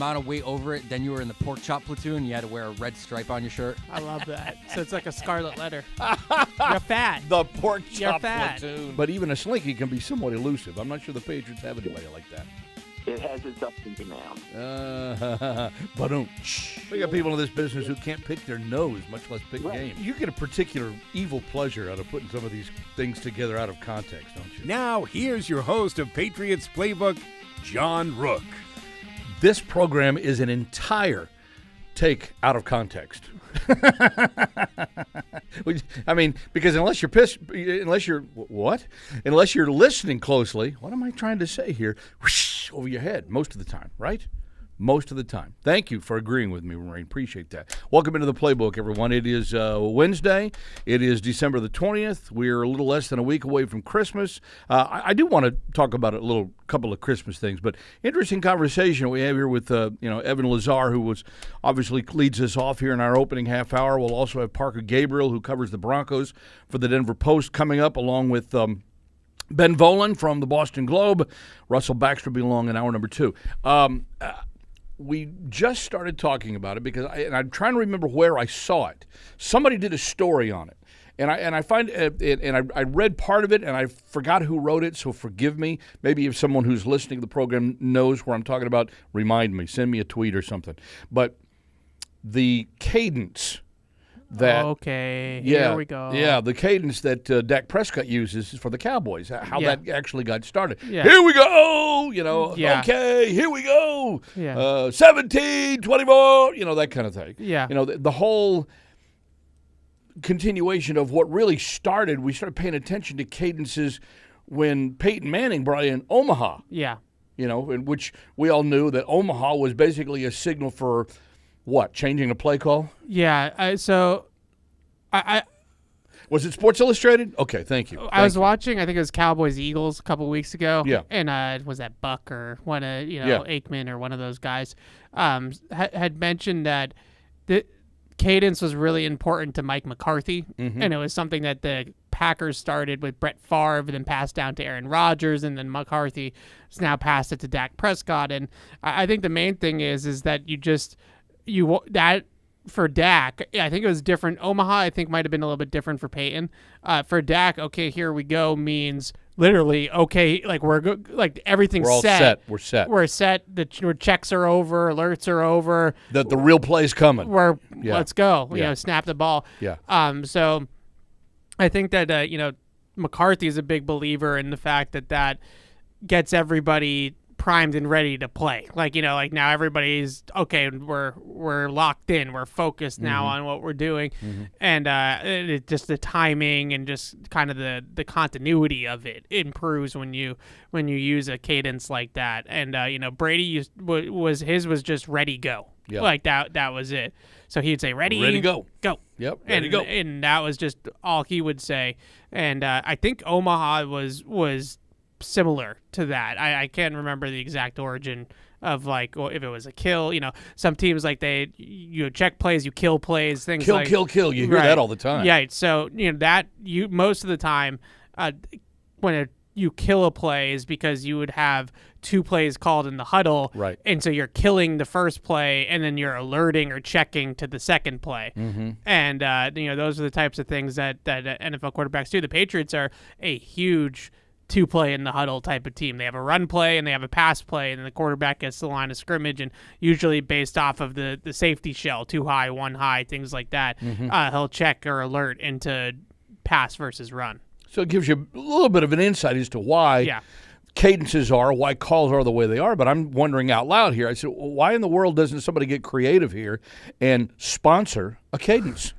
amount of weight over it, then you were in the pork chop platoon. You had to wear a red stripe on your shirt. I love that. So it's like a scarlet letter. You're fat. The pork You're chop fat. platoon. But even a slinky can be somewhat elusive. I'm not sure the Patriots have anybody like that. It has its ups and downs. But we got people in this business who can't pick their nose, much less pick game. You get a particular evil pleasure out of putting some of these things together out of context, don't you? Now, here's your host of Patriots Playbook, John Rook. This program is an entire take out of context. I mean, because unless you're listening closely, what am I trying to say here? Whoosh, over your head most of the time, right? Most of the time. Thank you for agreeing with me, Maureen. Appreciate that. Welcome into the Playbook, everyone. It is Wednesday. It is December the 20th. We're a little less than a week away from Christmas. I do want to talk about a couple of Christmas things, but interesting conversation we have here with Evan Lazar, who obviously leads us off here in our opening half hour. We'll also have Parker Gabriel, who covers the Broncos for the Denver Post, coming up, along with Ben Volen from the Boston Globe. Russell Baxter will be along in hour number 2. We just started talking about it because I'm trying to remember where I saw it. Somebody did a story on it, and I find it, and I read part of it, and I forgot who wrote it. So forgive me. Maybe if someone who's listening to the program knows where I'm talking about, remind me. Send me a tweet or something. But the cadence that here we go. Yeah, the cadence that Dak Prescott uses for the Cowboys, how that actually got started. Yeah. Here we go, okay, here we go. Yeah. 17, 24, that kind of thing. Yeah. The whole continuation of what really started, we started paying attention to cadences when Peyton Manning brought in Omaha. Yeah. In which we all knew that Omaha was basically a signal for what? Changing the play call? Yeah. I was it Sports Illustrated? Okay, thank you. I was watching. I think it was Cowboys Eagles a couple weeks ago. Yeah. And was that Buck or one of Aikman or one of those guys had mentioned that the cadence was really important to Mike McCarthy, and it was something that the Packers started with Brett Favre, and then passed down to Aaron Rodgers, and then McCarthy has now passed it to Dak Prescott. And I think the main thing is that for Dak, I think it was different. Omaha, I think, might have been a little bit different for Peyton. For Dak, okay, here we go means literally, okay, like everything's set. We're set. We're set. Our checks are over. Alerts are over. The real play's coming. Let's go. Snap the ball. Yeah. So I think that McCarthy is a big believer in the fact that gets everybody primed and ready to play. Now everybody's okay. We're locked in. We're focused now on what we're doing, and it just the timing and just kind of the continuity of it improves when you use a cadence like that. And Brady was just ready go. Yep. That was it. So he'd say ready go. Yep, ready go. And that was just all he would say. And I think Omaha was similar to that. I can't remember the exact origin of if it was a kill. Some teams you check plays, you kill plays, things kill. You hear that all the time. Yeah. So that you most of the time when you kill a play is because you would have 2 plays called in the huddle, right? And so you're killing the first play, and then you're alerting or checking to the second play. And those are the types of things that NFL quarterbacks do. The Patriots are a huge 2-play in the huddle type of team. They have a run play and they have a pass play, and then the quarterback gets to the line of scrimmage, and usually based off of the safety shell, 2 high, 1 high, things like that, he'll check or alert into pass versus run. So it gives you a little bit of an insight as to why cadences are, why calls are the way they are. But I'm wondering out loud here, I said, why in the world doesn't somebody get creative here and sponsor a cadence?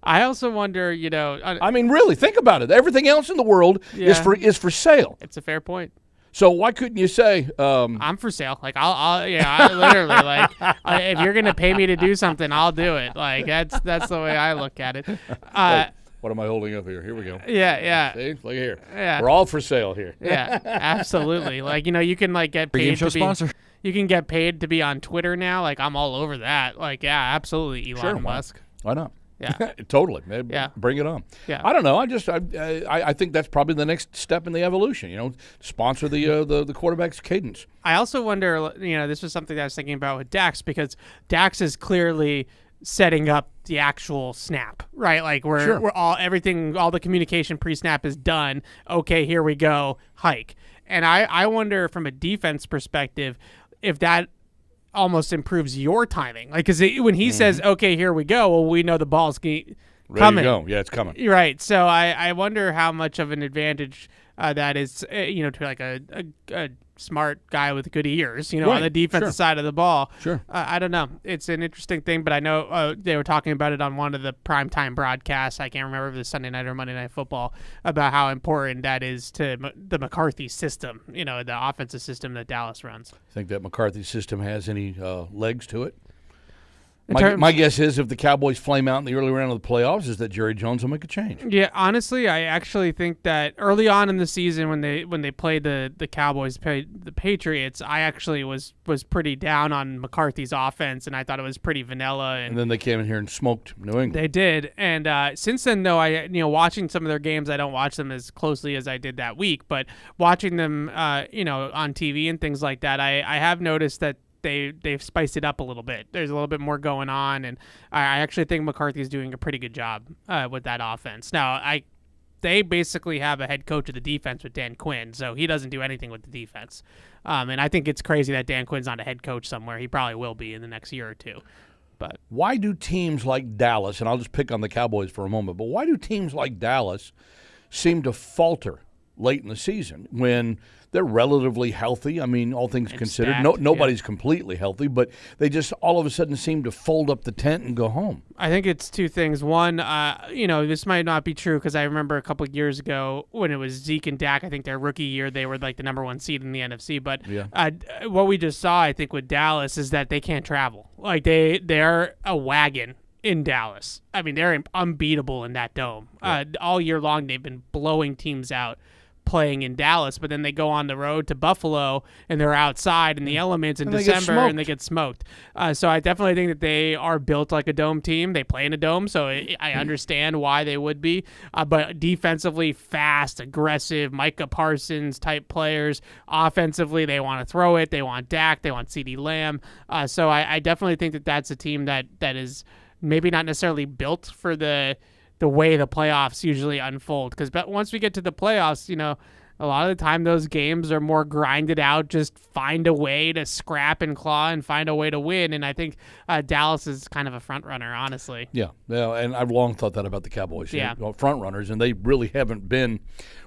I also wonder, I mean, really, think about it. Everything else in the world is for sale. It's a fair point. So why couldn't you say, I'm for sale? I literally, if you're gonna pay me to do something, I'll do it. That's the way I look at it. What am I holding up here? Here we go. Yeah. See, look here. Yeah. We're all for sale here. Yeah, absolutely. You can get paid to be sponsor. You can get paid to be on Twitter now. I'm all over that. Absolutely, Elon Musk. Why not? Yeah. Totally. Yeah. Bring it on. Yeah. I don't know. I think that's probably the next step in the evolution. Sponsor the quarterback's cadence. I also wonder, this was something that I was thinking about with Dax, because Dax is clearly setting up the actual snap, right? Like we're all the communication pre-snap is done. Okay, here we go, hike. And I wonder from a defense perspective if that almost improves your timing. Like, because when he says, okay, here we go, well, we know the ball's coming. Ready to go. Yeah, it's coming. Right. So I wonder how much of an advantage that is, to like a smart guy with good ears, on the defensive side of the ball. Sure. I don't know. It's an interesting thing, but I know they were talking about it on one of the primetime broadcasts. I can't remember if it was Sunday Night or Monday Night Football, about how important that is to the McCarthy system, the offensive system that Dallas runs. Think that McCarthy system has any legs to it? My guess is if the Cowboys flame out in the early round of the playoffs is that Jerry Jones will make a change. Yeah, honestly, I actually think that early on in the season when they played the Cowboys, played the Patriots, I actually was pretty down on McCarthy's offense, and I thought it was pretty vanilla. And then they came in here and smoked New England. They did, and since then, though, watching some of their games, I don't watch them as closely as I did that week, but watching them, on TV and things like that, I have noticed that they've spiced it up a little bit. There's a little bit more going on, and I actually think McCarthy's doing a pretty good job with that offense. Now, they basically have a head coach of the defense with Dan Quinn, so he doesn't do anything with the defense. And I think it's crazy that Dan Quinn's not a head coach somewhere. He probably will be in the next year or two. But why do teams like Dallas, and I'll just pick on the Cowboys for a moment, but why do teams like Dallas seem to falter late in the season when they're relatively healthy? I mean, all things considered, stacked, nobody's completely healthy, but they just all of a sudden seem to fold up the tent and go home. I think it's two things. One, this might not be true because I remember a couple of years ago when it was Zeke and Dak, I think their rookie year, they were like the number one seed in the NFC. But what we just saw, I think, with Dallas is that they can't travel. Like they're a wagon in Dallas. I mean, they're unbeatable in that dome. All year long, they've been blowing teams out playing in Dallas, but then they go on the road to Buffalo and they're outside in the elements in December and they get smoked. So I definitely think that they are built like a dome team. They play in a dome, so I understand why they would be. But defensively, fast, aggressive, Micah Parsons type players. Offensively, they want to throw it. They want Dak. They want CeeDee Lamb. So I definitely think that that's a team that is maybe not necessarily built for the way the playoffs usually unfold. Because once we get to the playoffs, a lot of the time those games are more grinded out, just find a way to scrap and claw and find a way to win. And I think Dallas is kind of a front runner, honestly. Yeah, and I've long thought that about the Cowboys. Yeah. Front runners, and they really haven't been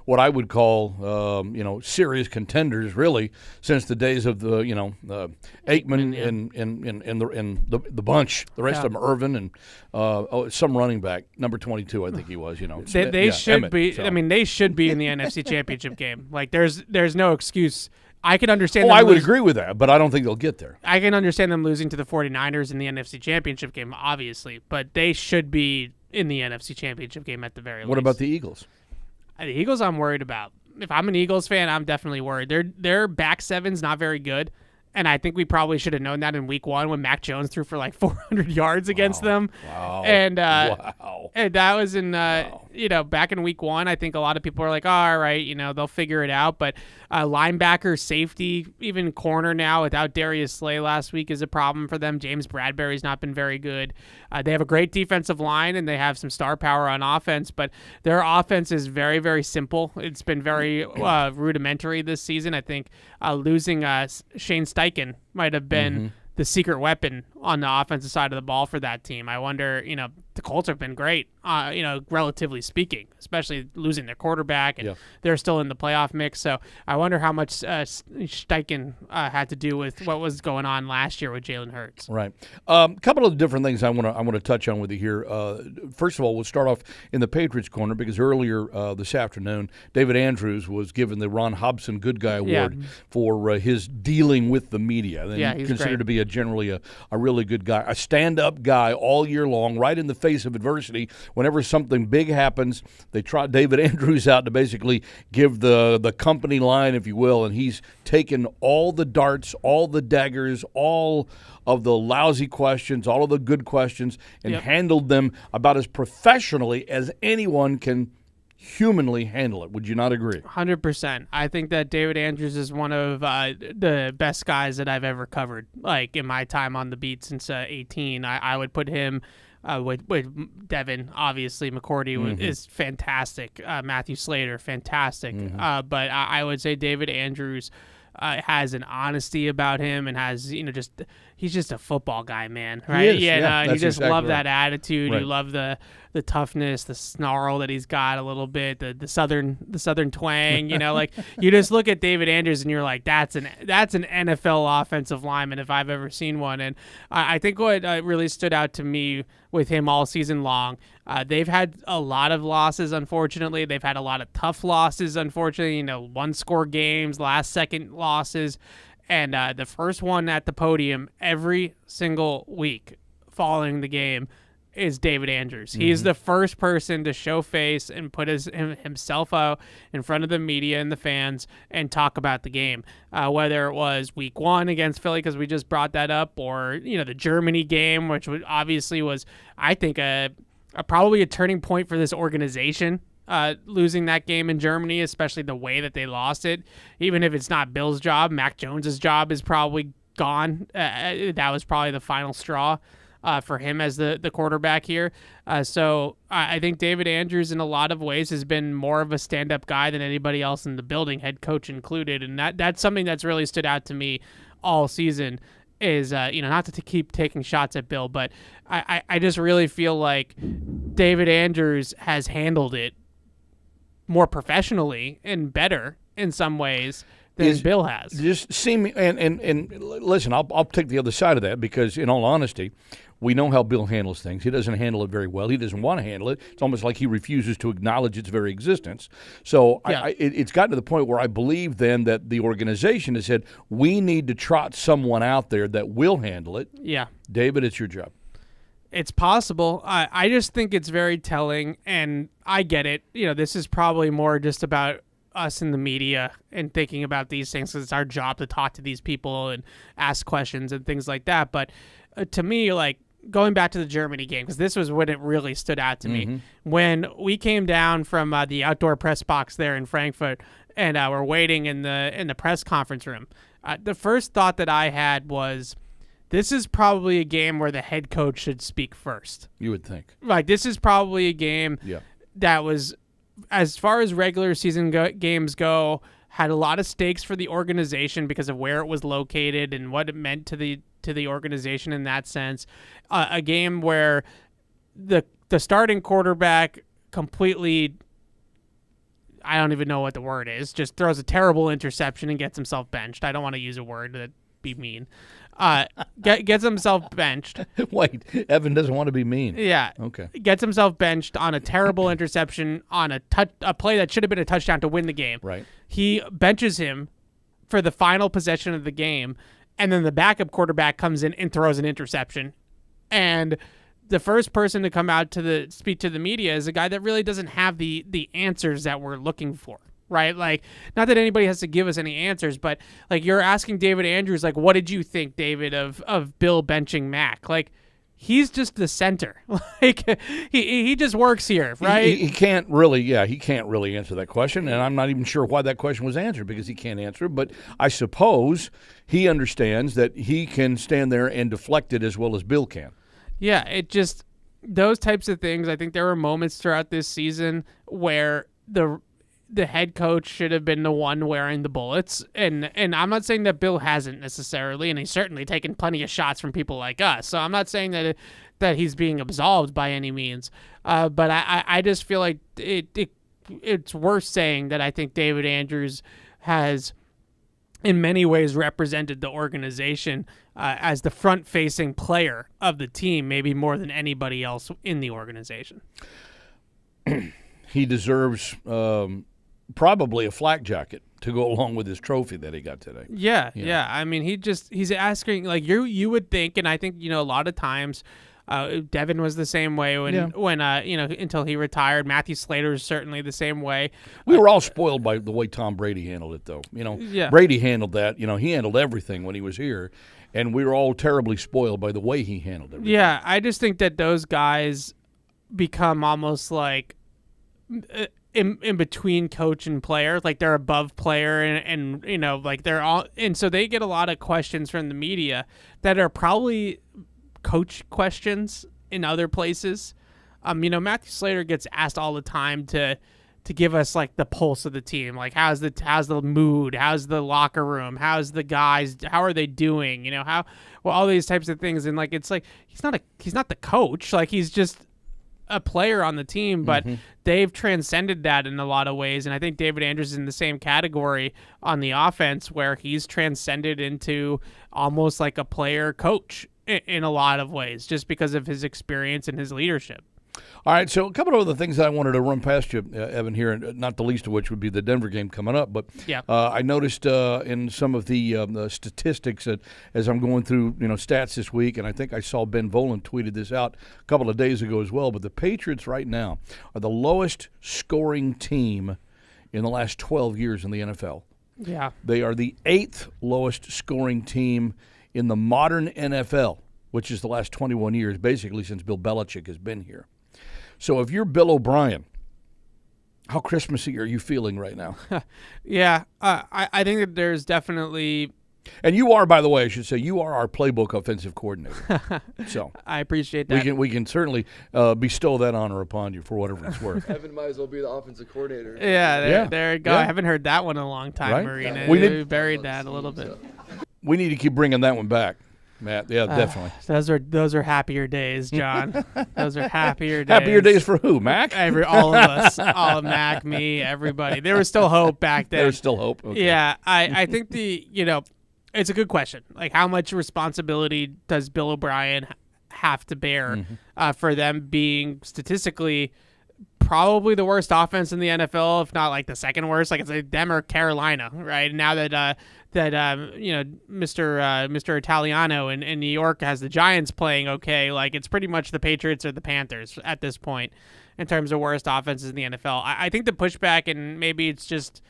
what I would call, serious contenders really since the days of the, Aikman and the bunch. The rest of them, Irvin and some running back, number 22, I think he was. They should Emmett, be. so. I mean, they should be in the NFC Championship game. Like, there's no excuse. I can understand. I would agree with that, but I don't think they'll get there. I can understand them losing to the 49ers in the NFC Championship game, obviously, but they should be in the NFC Championship game at the very least. What about the Eagles? The Eagles, I'm worried about. If I'm an Eagles fan, I'm definitely worried. Their back seven's not very good, and I think we probably should have known that in Week 1 when Mac Jones threw for like 400 yards against them. Wow. And that was in back in Week 1. I think a lot of people are like, oh, all right, they'll figure it out. But linebacker, safety, even corner now without Darius Slay last week is a problem for them. James Bradbury's not been very good. They have a great defensive line and they have some star power on offense, but their offense is very, very simple. It's been very rudimentary this season. I think losing Shane Steichen might have been the secret weapon on the offensive side of the ball for that team. I wonder, the Colts have been great, relatively speaking, especially losing their quarterback, and they're still in the playoff mix. So I wonder how much Steichen had to do with what was going on last year with Jalen Hurts. Right. A couple of different things I want to touch on with you here. First of all, we'll start off in the Patriots corner because earlier this afternoon, David Andrews was given the Ron Hobson Good Guy Award for his dealing with the media. And he's considered great. to be generally a really good guy, a stand-up guy all year long, right in the face of adversity. Whenever something big happens, they trot David Andrews out to basically give the company line, if you will, and he's taken all the darts, all the daggers, all of the lousy questions, all of the good questions, and handled them about as professionally as anyone can humanly handle it. Would you not agree? 100%. I think that David Andrews is one of the best guys that I've ever covered. Like in my time on the beat since 18, I would put him with Devin. Obviously, McCourty is fantastic. Matthew Slater, fantastic. But I would say David Andrews has an honesty about him and has, he's just a football guy, man. Right? And you just love that attitude. Right. You love the toughness, the snarl that he's got a little bit, the southern twang. Like you just look at David Andrews and you're like, that's an NFL offensive lineman if I've ever seen one. And I think what really stood out to me with him all season long, they've had a lot of losses, unfortunately. They've had a lot of tough losses, unfortunately. One-score games, last-second losses. And the first one at the podium every single week following the game is David Andrews. He's the first person to show face and put himself out in front of the media and the fans and talk about the game, whether it was week 1 against Philly, because we just brought that up, or the Germany game, which obviously was, I think, probably a turning point for this organization. Losing that game in Germany, especially the way that they lost it. Even if it's not Bill's job, Mac Jones's job is probably gone. That was probably the final straw for him as the quarterback here. So I think David Andrews in a lot of ways has been more of a stand-up guy than anybody else in the building, head coach included. And that's something that's really stood out to me all season is, not to keep taking shots at Bill, but I just really feel like David Andrews has handled it more professionally and better in some ways than Bill has. Just seem and listen, I'll take the other side of that, because in all honesty, we know how Bill handles things. He doesn't handle it very well. He doesn't want to handle it. It's almost like he refuses to acknowledge its very existence. So it's gotten to the point where I believe then that the organization has said, we need to trot someone out there that will handle it. Yeah. David, it's your job. It's possible. I just think it's very telling, and I get it. This is probably more just about us in the media and thinking about these things, because it's our job to talk to these people and ask questions and things like that. But to me, like, going back to the Germany game, because this was when it really stood out to me. When we came down from the outdoor press box there in Frankfurt, and we're waiting in the press conference room, the first thought that I had was, this is probably a game where the head coach should speak first. You would think. Like, this is probably a game that was, as far as regular season games go, had a lot of stakes for the organization because of where it was located and what it meant to the organization in that sense. A game where the starting quarterback completely, I don't even know what the word is, just throws a terrible interception and gets himself benched. I don't want to use a word that'd be mean. Gets himself benched. Wait, Evan doesn't want to be mean. Yeah. Okay. Gets himself benched on a terrible interception on a play that should have been a touchdown to win the game. Right. He benches him for the final possession of the game, and then the backup quarterback comes in and throws an interception. And the first person to come out to speak to the media is a guy that really doesn't have the answers that we're looking for. Right? Like, not that anybody has to give us any answers, but like, you're asking David Andrews, like, what did you think, David, of Bill benching Mac? Like, he's just the center. Like, he just works here, right? He can't really answer that question, and I'm not even sure why that question was answered, because he can't answer it. But I suppose he understands that he can stand there and deflect it as well as Bill can. Yeah, it just, those types of things. I think there were moments throughout this season where the head coach should have been the one wearing the bullets. And I'm not saying that Bill hasn't necessarily, and he's certainly taken plenty of shots from people like us. So I'm not saying that he's being absolved by any means. But I just feel like it's worth saying that I think David Andrews has in many ways represented the organization as the front-facing player of the team, maybe more than anybody else in the organization. He deserves probably a flak jacket to go along with his trophy that he got today. Yeah. I mean, he's asking, like, you would think, and I think, a lot of times Devin was the same way when until he retired. Matthew Slater is certainly the same way. We were all spoiled by the way Tom Brady handled it, though. Brady handled that. He handled everything when he was here, and we were all terribly spoiled by the way he handled everything. Yeah, I just think that those guys become almost like in between coach and player, like they're above player, and like they're all, and so they get a lot of questions from the media that are probably coach questions in other places. Matthew Slater gets asked all the time to give us like the pulse of the team, like how's the mood, how's the locker room, how's the guys, how are they doing, all these types of things, and like it's like he's not the coach, like he's just a player on the team, but they've transcended that in a lot of ways, and I think David Andrews is in the same category on the offense, where he's transcended into almost like a player coach in a lot of ways, just because of his experience and his leadership. All right, so a couple of other things that I wanted to run past you, Evan, here, and not the least of which would be the Denver game coming up. But I noticed in some of the statistics that as I'm going through stats this week, and I think I saw Ben Volen tweeted this out a couple of days ago as well, but the Patriots right now are the lowest scoring team in the last 12 years in the NFL. Yeah. They are the 8th lowest scoring team in the modern NFL, which is the last 21 years, basically since Bill Belichick has been here. So if you're Bill O'Brien, how Christmassy are you feeling right now? Yeah, I think that there's definitely... And you are, by the way, I should say, you are our playbook offensive coordinator. So I appreciate that. We can certainly bestow that honor upon you for whatever it's worth. Evan might as well be the offensive coordinator. There you go. Yeah. I haven't heard that one in a long time, right? Marina. We buried that a little bit. We need to keep bringing that one back, Matt. Yeah, definitely. Those are happier days, John. Those are happier days. Happier days for who, Mac? All of us. All of Mac, me, everybody. There was still hope back then. There was still hope. Okay. Yeah, I think it's a good question. Like, how much responsibility does Bill O'Brien have to bear for them being statistically probably the worst offense in the NFL, if not like the second worst? Like, it's like them or Carolina, right? Now that Mr. Italiano in New York has the Giants playing okay, like it's pretty much the Patriots or the Panthers at this point in terms of worst offenses in the NFL. I think the pushback, and maybe it's just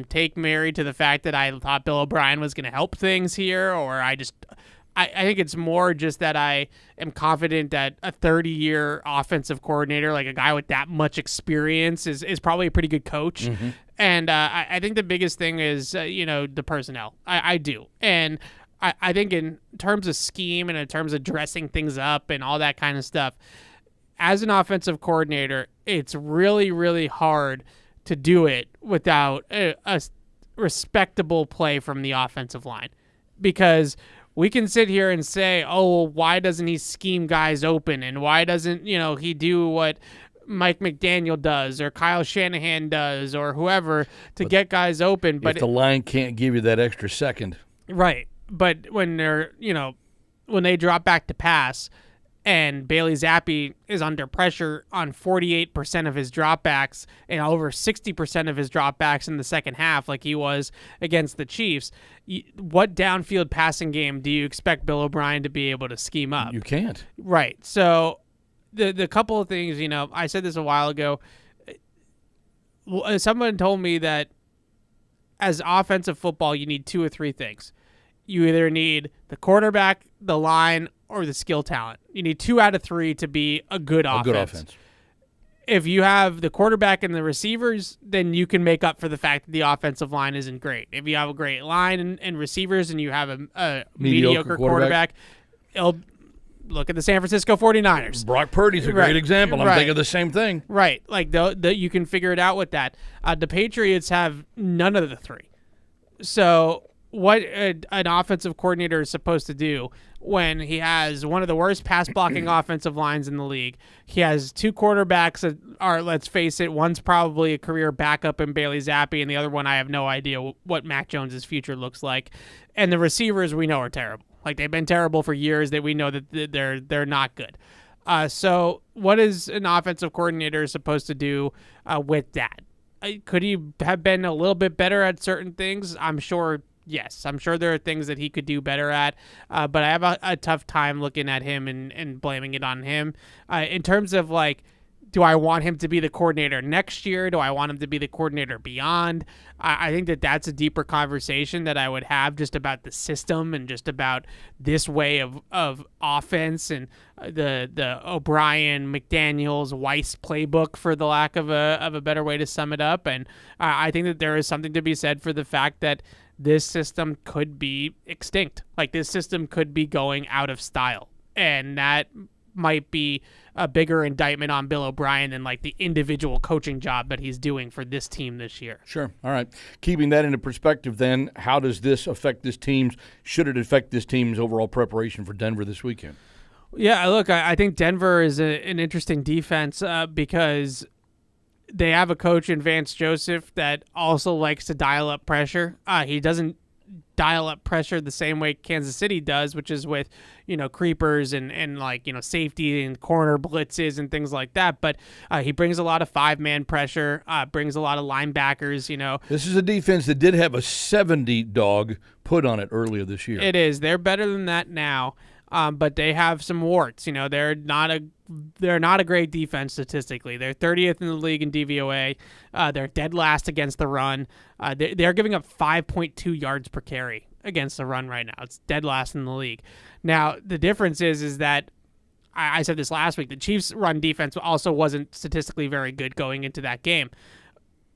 take married to the fact that I thought Bill O'Brien was going to help things here, or I think it's more just that I am confident that a 30-year offensive coordinator, like a guy with that much experience, is probably a pretty good coach. And I think the biggest thing is, the personnel. I do. And I think in terms of scheme and in terms of dressing things up and all that kind of stuff, as an offensive coordinator, it's really, really hard to do it without a respectable play from the offensive line. Because we can sit here and say, oh, well, why doesn't he scheme guys open? And why doesn't, he do what Mike McDaniel does or Kyle Shanahan does or whoever to get guys open? But if the line can't give you that extra second. Right. But when they're, when they drop back to pass and Bailey Zappi is under pressure on 48% of his dropbacks and over 60% of his dropbacks in the second half, like he was against the Chiefs, what downfield passing game do you expect Bill O'Brien to be able to scheme up? You can't. Right. So the couple of things, I said this a while ago. Someone told me that as offensive football, you need 2 or 3 things. You either need the quarterback, the line, or the skill talent. You need 2 out of 3 to be a good offense. Good offense. If you have the quarterback and the receivers, then you can make up for the fact that the offensive line isn't great. If you have a great line and receivers and you have a mediocre quarterback, look at the San Francisco 49ers. Brock Purdy's a great example. I'm thinking the same thing. Right. Like, you can figure it out with that. The Patriots have none of the 3. So what an offensive coordinator is supposed to do when he has one of the worst pass blocking offensive lines in the league. He has 2 quarterbacks that are, let's face it, one's probably a career backup in Bailey Zappi, and the other one I have no idea what Mac Jones's future looks like. And the receivers we know are terrible. Like, they've been terrible for years. That we know that they're not good. So what is an offensive coordinator supposed to do with that? Could he have been a little bit better at certain things? I'm sure Yes, I'm sure there are things that he could do better at, but I have a tough time looking at him and blaming it on him. In terms of like, do I want him to be the coordinator next year? Do I want him to be the coordinator beyond? I think that that's a deeper conversation that I would have just about the system and just about this way of offense and the O'Brien, McDaniels, Weiss playbook, for the lack of a better way to sum it up. And I think that there is something to be said for the fact that this system could be extinct. Like, this system could be going out of style. And that might be a bigger indictment on Bill O'Brien than like the individual coaching job that he's doing for this team this year. Sure. All right. Keeping that into perspective then, how does this affect should it affect this team's overall preparation for Denver this weekend? Yeah, look, I think Denver is an interesting defense because they have a coach in Vance Joseph that also likes to dial up pressure. He doesn't dial up pressure the same way Kansas City does, which is with, creepers and like, safety and corner blitzes and things like that. But he brings a lot of 5-man pressure, brings a lot of linebackers, This is a defense that did have a 70 dog put on it earlier this year. It is. They're better than that now. But they have some warts. They're not a great defense statistically. They're 30th in the league in DVOA. They're dead last against the run. They're giving up 5.2 yards per carry against the run right now. It's dead last in the league. Now, the difference is that I said this last week. The Chiefs' run defense also wasn't statistically very good going into that game.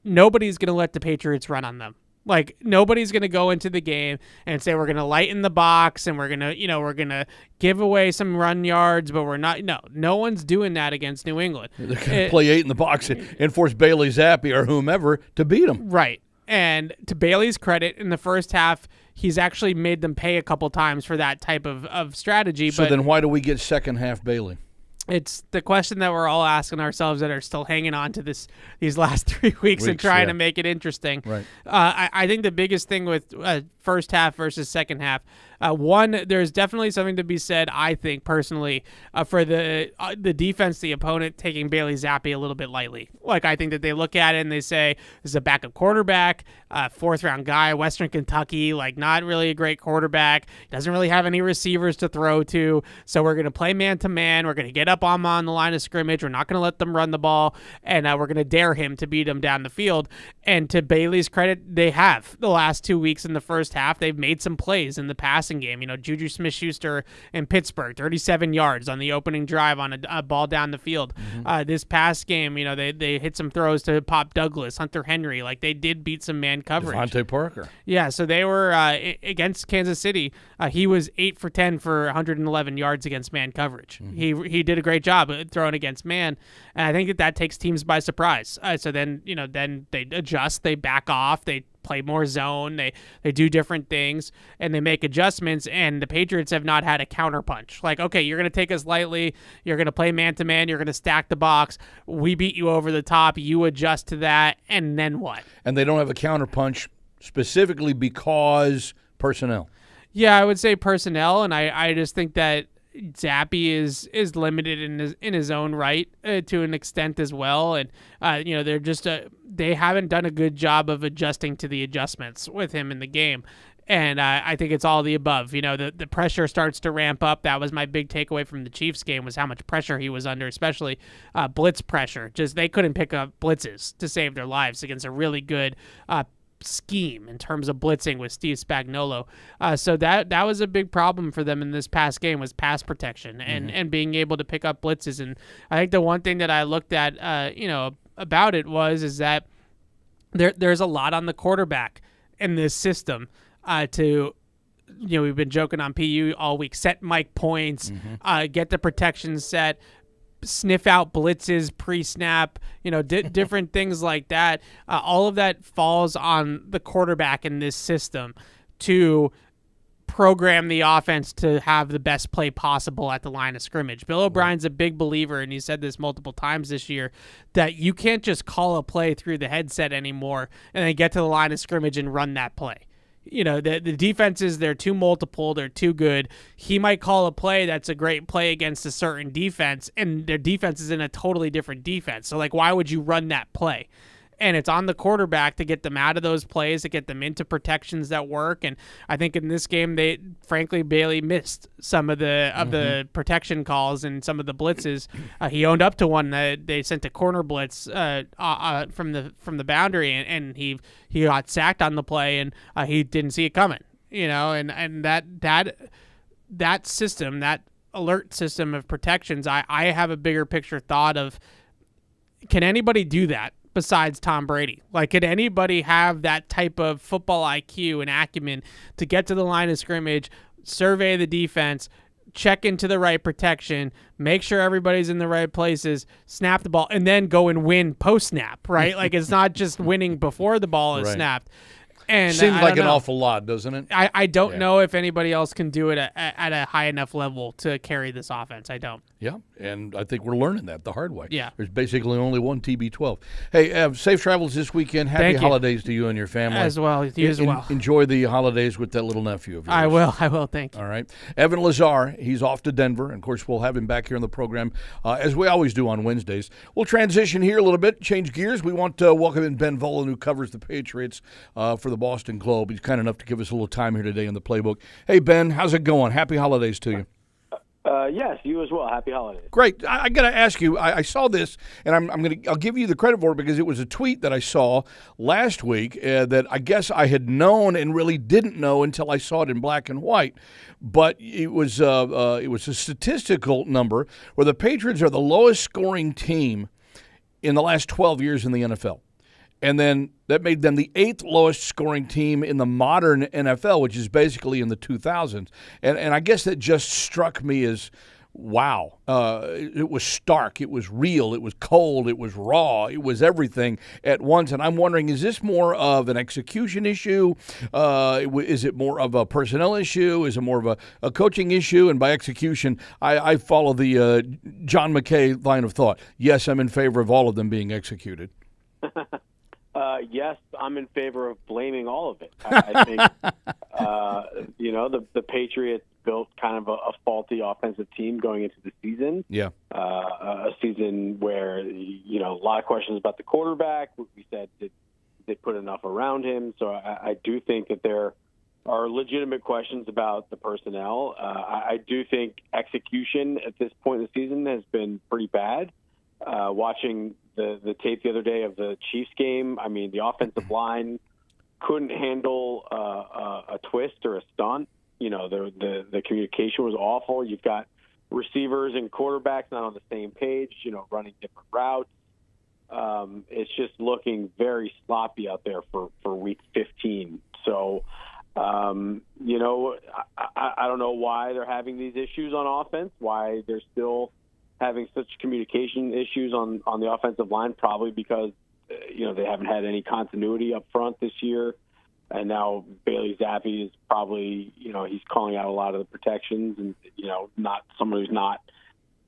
Nobody's going to let the Patriots run on them. Like, nobody's going to go into the game and say we're going to lighten the box and we're going to give away some run yards, but we're not. No one's doing that against New England. They're going to play 8 in the box and force Bailey Zappi or whomever to beat them. Right. And to Bailey's credit, in the first half, he's actually made them pay a couple times for that type of strategy. So then why do we get second half Bailey? It's the question that we're all asking ourselves that are still hanging on to these last 3 weeks and trying to make it interesting. Right. I think the biggest thing with first half versus second half, one, there's definitely something to be said, I think, personally, for the defense, the opponent, taking Bailey Zappi a little bit lightly. Like, I think that they look at it and they say, this is a backup quarterback, 4th-round guy, Western Kentucky, like, not really a great quarterback, doesn't really have any receivers to throw to, so we're going to play man-to-man, we're going to get up on the line of scrimmage, we're not going to let them run the ball, and we're going to dare him to beat him down the field. And to Bailey's credit, they have. The last 2 weeks in the first half, they've made some plays in the passing game. Juju Smith-Schuster in Pittsburgh, 37 yards on the opening drive on a ball down the field. Mm-hmm. This past game, they hit some throws to Pop Douglas, Hunter Henry. Like, they did beat some man coverage. Devontae Parker. Yeah, so they were against Kansas City. He was 8 for 10 for 111 yards against man coverage. Mm-hmm. He did a great job throwing against man, and I think that takes teams by surprise. So then they adjust, they back off, they play more zone, they do different things, and they make adjustments, and the Patriots have not had a counterpunch. Like, okay, you're going to take us lightly, you're going to play man-to-man, you're going to stack the box, we beat you over the top, you adjust to that, and then what? And they don't have a counterpunch specifically because personnel. Yeah, I would say personnel, and I just think that Zappi is limited in his own right to an extent as well, and they're just they haven't done a good job of adjusting to the adjustments with him in the game, and I think it's all the above. The pressure starts to ramp up. That was my big takeaway from the Chiefs game, was how much pressure he was under, especially blitz pressure. Just they couldn't pick up blitzes to save their lives against a really good scheme in terms of blitzing with Steve Spagnuolo. So that was a big problem for them in this past game, was pass protection and being able to pick up blitzes. And I think the one thing that I looked at, about it is that there's a lot on the quarterback in this system we've been joking on PU all week, set Mike points, get the protection set, sniff out blitzes pre-snap, different things like that. All of that falls on the quarterback in this system to program the offense to have the best play possible at the line of scrimmage. Bill O'Brien's a big believer, and he said this multiple times this year, that you can't just call a play through the headset anymore and then get to the line of scrimmage and run that play. The defenses, they're too multiple, they're too good. He might call a play that's a great play against a certain defense, and their defense is in a totally different defense. So, like, why would you run that play? And it's on the quarterback to get them out of those plays, to get them into protections that work. And I think in this game, frankly, Bailey missed some of the protection calls and some of the blitzes. He owned up to one that they sent a corner blitz from the boundary, and he got sacked on the play, and he didn't see it coming. And that system, that alert system of protections, I have a bigger picture thought of, can anybody do that besides Tom Brady? Like, could anybody have that type of football IQ and acumen to get to the line of scrimmage, survey the defense, check into the right protection, make sure everybody's in the right places, snap the ball, and then go and win post-snap, right? Like, it's not just winning before the ball is snapped. And seems like an awful lot, doesn't it? I don't know if anybody else can do it at a high enough level to carry this offense. I don't. Yeah, and I think we're learning that the hard way. Yeah. There's basically only one TB12. Hey, safe travels this weekend. Happy holidays to you and your family. As well, you as well. Enjoy the holidays with that little nephew of yours. I will, thank you. All right. Evan Lazar, he's off to Denver. And, of course, we'll have him back here on the program, as we always do on Wednesdays. We'll transition here a little bit, change gears. We want to welcome in Ben Volen, who covers the Patriots for the Boston Globe. He's kind enough to give us a little time here today in the playbook. Hey, Ben, how's it going? Happy holidays to you. Yes, you as well. Happy holidays. Great. I got to ask you. I saw this, and I'll give you the credit for it because it was a tweet that I saw last week that I guess I had known and really didn't know until I saw it in black and white. But it was a statistical number where the Patriots are the lowest scoring team in the last 12 years in the NFL. And then that made them the 8th lowest scoring team in the modern NFL, which is basically in the 2000s. And I guess that just struck me as, wow. It was stark. It was real. It was cold. It was raw. It was everything at once. And I'm wondering, is this more of an execution issue? Is it more of a personnel issue? Is it more of a coaching issue? And by execution, I follow the John McKay line of thought. Yes, I'm in favor of all of them being executed. Yes, I'm in favor of blaming all of it. I think, the Patriots built kind of a faulty offensive team going into the season. Yeah. A season where, a lot of questions about the quarterback. We said, did they put enough around him? So I do think that there are legitimate questions about the personnel. I do think execution at this point in the season has been pretty bad. Watching the tape the other day of the Chiefs game, I mean, the offensive line couldn't handle a twist or a stunt. The communication was awful. You've got receivers and quarterbacks not on the same page, running different routes. It's just looking very sloppy out there for week 15. So, I don't know why they're having these issues on offense, why they're still having such communication issues on the offensive line, probably because, they haven't had any continuity up front this year. And now Bailey Zappi is probably, he's calling out a lot of the protections and, not someone who's not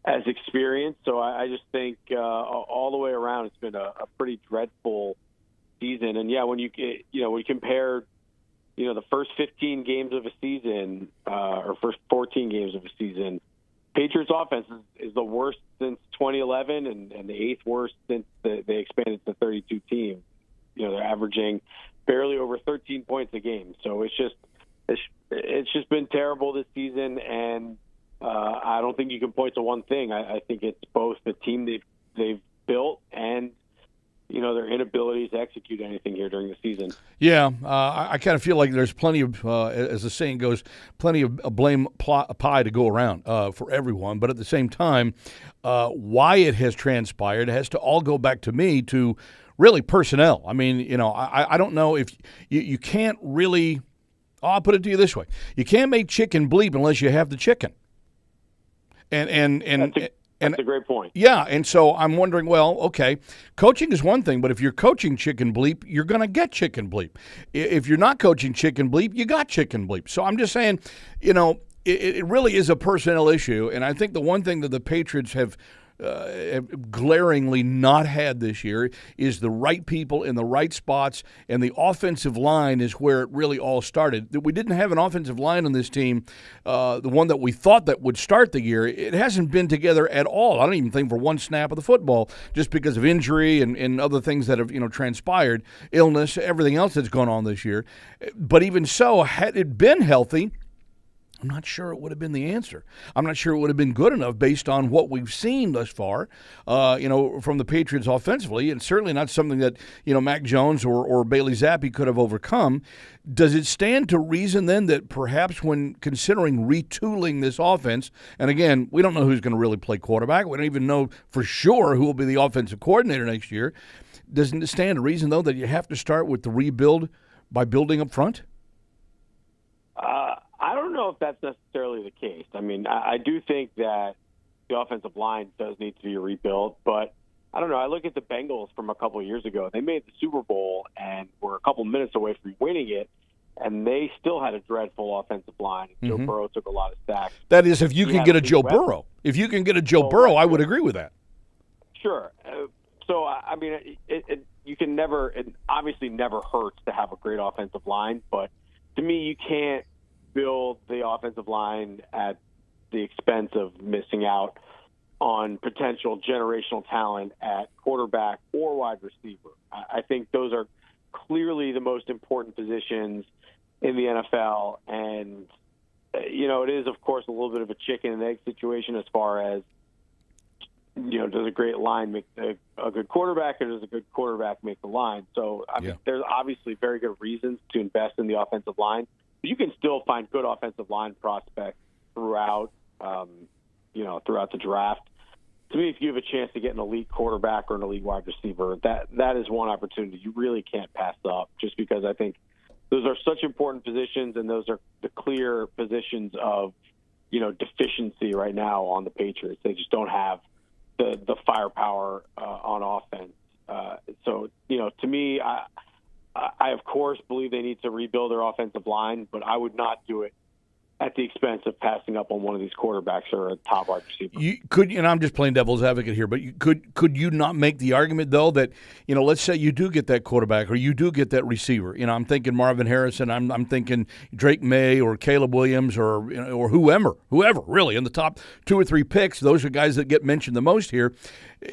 as experienced. So I just think all the way around, it's been a pretty dreadful season. And when you compare, the first 15 games of a season or first 14 games of a season, Patriots offense is the worst since 2011 and the 8th worst since they expanded to 32 teams. They're averaging barely over 13 points a game. So it's just been terrible this season, and I don't think you can point to one thing. I think it's both the team they've built and their inability to execute anything here during the season. Yeah, I kind of feel like there's plenty of, as the saying goes, plenty of blame pie to go around for everyone. But at the same time, why it has transpired has to all go back to me to really personnel. I mean, I don't know if you can't really. I'll put it to you this way: you can't make chicken bleep unless you have the chicken. That's a great point. Yeah, and so I'm wondering, well, okay, coaching is one thing, but if you're coaching chicken bleep, you're going to get chicken bleep. If you're not coaching chicken bleep, you got chicken bleep. So I'm just saying, it really is a personnel issue, and I think the one thing that the Patriots have glaringly not had this year is the right people in the right spots, and the offensive line is where it really all started. We didn't have an offensive line on this team, the one that we thought that would start the year. It hasn't been together at all. I don't even think for one snap of the football, just because of injury and other things that have transpired, illness, everything else that's gone on this year. But even so, had it been healthy, I'm not sure it would have been the answer. I'm not sure it would have been good enough based on what we've seen thus far, from the Patriots offensively, and certainly not something that, Mac Jones or Bailey Zappi could have overcome. Does it stand to reason then that perhaps when considering retooling this offense, and again, we don't know who's going to really play quarterback. We don't even know for sure who will be the offensive coordinator next year. Doesn't it stand to reason, though, that you have to start with the rebuild by building up front? I don't know if that's necessarily the case. I mean, I do think that the offensive line does need to be rebuilt, but I don't know. I look at the Bengals from a couple of years ago. They made the Super Bowl and were a couple minutes away from winning it, and they still had a dreadful offensive line. Joe Burrow took a lot of sacks. That is, if you can get a Joe Burrow. If you can get a Joe Burrow, I would agree with that. Sure. So, I mean, you can never – it obviously never hurts to have a great offensive line, but to me, you can't build the offensive line at the expense of missing out on potential generational talent at quarterback or wide receiver. I think those are clearly the most important positions in the NFL. And, it is, of course, a little bit of a chicken and egg situation as far as, does a great line make a good quarterback, or does a good quarterback make the line? So, I mean, there's obviously very good reasons to invest in the offensive line. You can still find good offensive line prospects throughout the draft. To me, if you have a chance to get an elite quarterback or an elite wide receiver, that is one opportunity you really can't pass up, just because I think those are such important positions, and those are the clear positions of, deficiency right now on the Patriots. They just don't have the firepower on offense. So, to me, I, of course, believe they need to rebuild their offensive line, but I would not do it at the expense of passing up on one of these quarterbacks or a top wide receiver. And I'm just playing devil's advocate here, but could you not make the argument, though, that, let's say you do get that quarterback or you do get that receiver. I'm thinking Marvin Harrison, I'm thinking Drake May or Caleb Williams or whoever, really, in the top 2 or 3 picks. Those are guys that get mentioned the most here.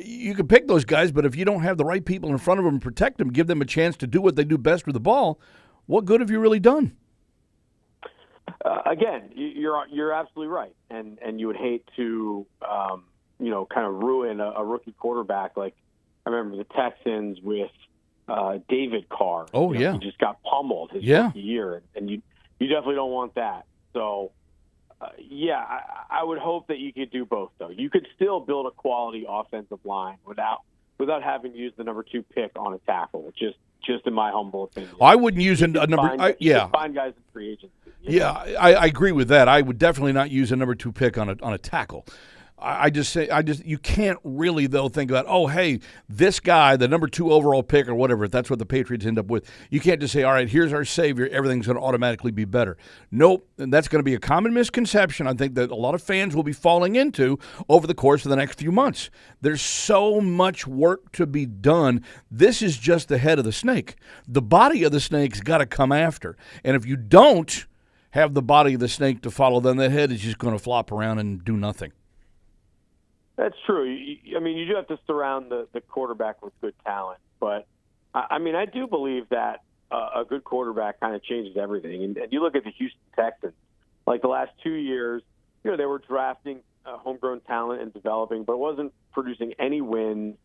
You can pick those guys, but if you don't have the right people in front of them and protect them, give them a chance to do what they do best with the ball, what good have you really done? Again, you're absolutely right, and you would hate to kind of ruin a rookie quarterback. Like I remember the Texans with David Carr. Oh yeah, he just got pummeled his rookie year, and you definitely don't want that. So I would hope that you could do both, though. You could still build a quality offensive line without having to use the number 2 pick on a tackle. Just in my humble opinion. I wouldn't use a number. Find guys in free agency. I agree with that. I would definitely not use a number 2 pick on a tackle. You can't really, though, think about, oh, hey, this guy, the number 2 overall pick or whatever, if that's what the Patriots end up with. You can't just say, all right, here's our savior, everything's going to automatically be better. Nope, and that's going to be a common misconception, I think, that a lot of fans will be falling into over the course of the next few months. There's so much work to be done. This is just the head of the snake. The body of the snake's got to come after. And if you don't have the body of the snake to follow, then the head is just going to flop around and do nothing. That's true. I mean, you do have to surround the quarterback with good talent. But, I mean, I do believe that a good quarterback kind of changes everything. And you look at the Houston Texans, like the last 2 years, they were drafting homegrown talent and developing, but it wasn't producing any wins.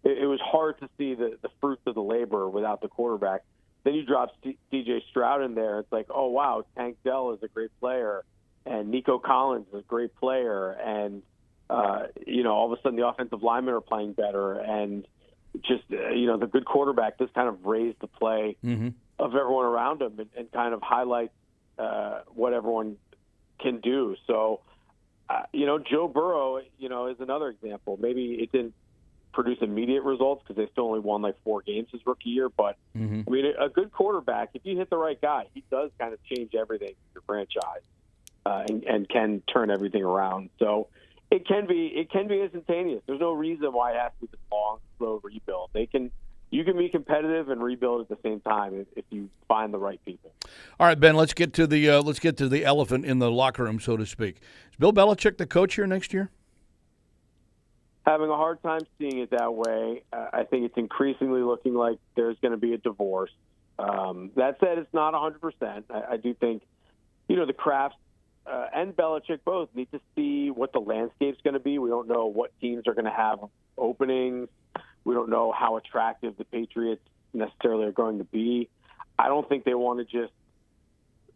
It was hard to see the fruits of the labor without the quarterback. Then you drop C.J. Stroud in there. It's like, oh, wow, Tank Dell is a great player, and Nico Collins is a great player, and all of a sudden the offensive linemen are playing better, and just, the good quarterback just kind of raised the play of everyone around him and kind of highlights what everyone can do. So, Joe Burrow, is another example. Maybe it didn't produce immediate results because they still only won like 4 games his rookie year. But, I mean, a good quarterback, if you hit the right guy, he does kind of change everything in your franchise and can turn everything around. So, It can be instantaneous. There's no reason why it has to be this long, slow rebuild. You can be competitive and rebuild at the same time if you find the right people. All right, Ben. Let's get to the elephant in the locker room, so to speak. Is Bill Belichick the coach here next year? Having a hard time seeing it that way. I think it's increasingly looking like there's going to be a divorce. That said, it's not 100%. I do think, the Krafts and Belichick both need to see what the landscape's going to be. We don't know what teams are going to have openings. We don't know how attractive the Patriots necessarily are going to be. I don't think they want to just,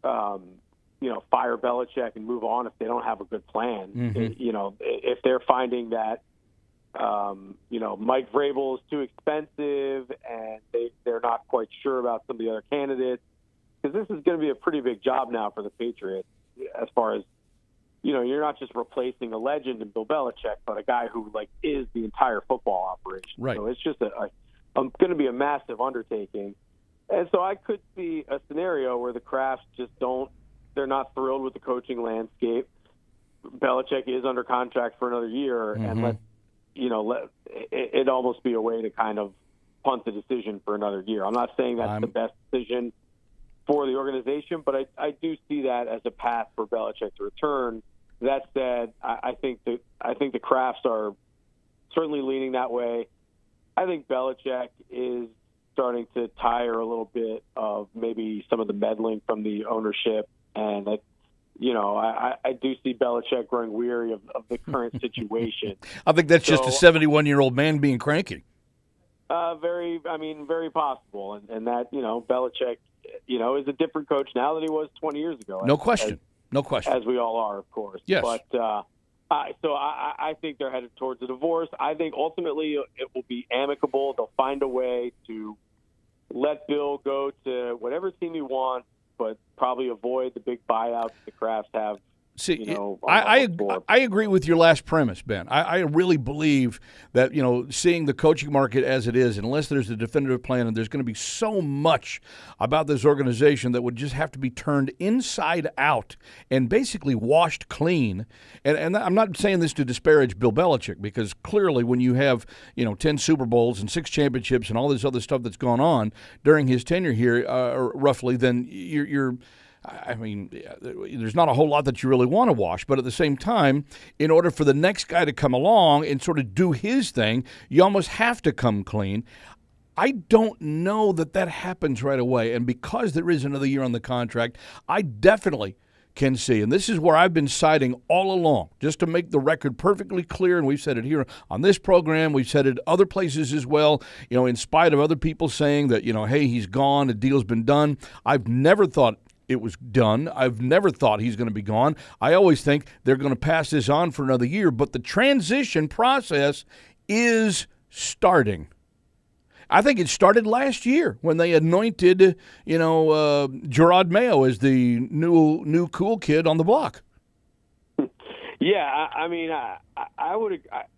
fire Belichick and move on if they don't have a good plan. Mm-hmm. If they're finding that, Mike Vrabel is too expensive and they're not quite sure about some of the other candidates, because this is going to be a pretty big job now for the Patriots as far as, you're not just replacing a legend in Bill Belichick, but a guy who is the entire football operation. Right. So it's just going to be a massive undertaking. And so I could see a scenario where the Krafts they're not thrilled with the coaching landscape. Belichick is under contract for another year, and let it almost be a way to kind of punt the decision for another year. I'm not saying that's the best decision for the organization, but I do see that as a path for Belichick to return. That said, I think the Krafts are certainly leaning that way. I think Belichick is starting to tire a little bit of maybe some of the meddling from the ownership, and I do see Belichick growing weary of the current situation. I think that's just a 71-year-old man being cranky. Very possible, and that Belichick is a different coach now than he was 20 years ago. No question. As we all are, of course. Yes. But I think they're headed towards a divorce. I think ultimately it will be amicable. They'll find a way to let Bill go to whatever team he wants, but probably avoid the big buyouts the Krafts have. See, I agree with your last premise, Ben. I really believe that, seeing the coaching market as it is, unless there's a definitive plan, and there's going to be so much about this organization that would just have to be turned inside out and basically washed clean. And I'm not saying this to disparage Bill Belichick, because clearly when you have, 10 Super Bowls and 6 championships and all this other stuff that's gone on during his tenure here, roughly, then there's not a whole lot that you really want to wash, but at the same time, in order for the next guy to come along and sort of do his thing, you almost have to come clean. I don't know that happens right away, and because there is another year on the contract, I definitely can see, and this is where I've been siding all along, just to make the record perfectly clear, and we've said it here on this program, we've said it other places as well, in spite of other people saying that, hey, he's gone, the deal's been done. I've never thought it was done. I've never thought he's going to be gone. I always think they're going to pass this on for another year, but the transition process is starting. I think it started last year when they anointed, Gerard Mayo as the new cool kid on the block. Yeah, I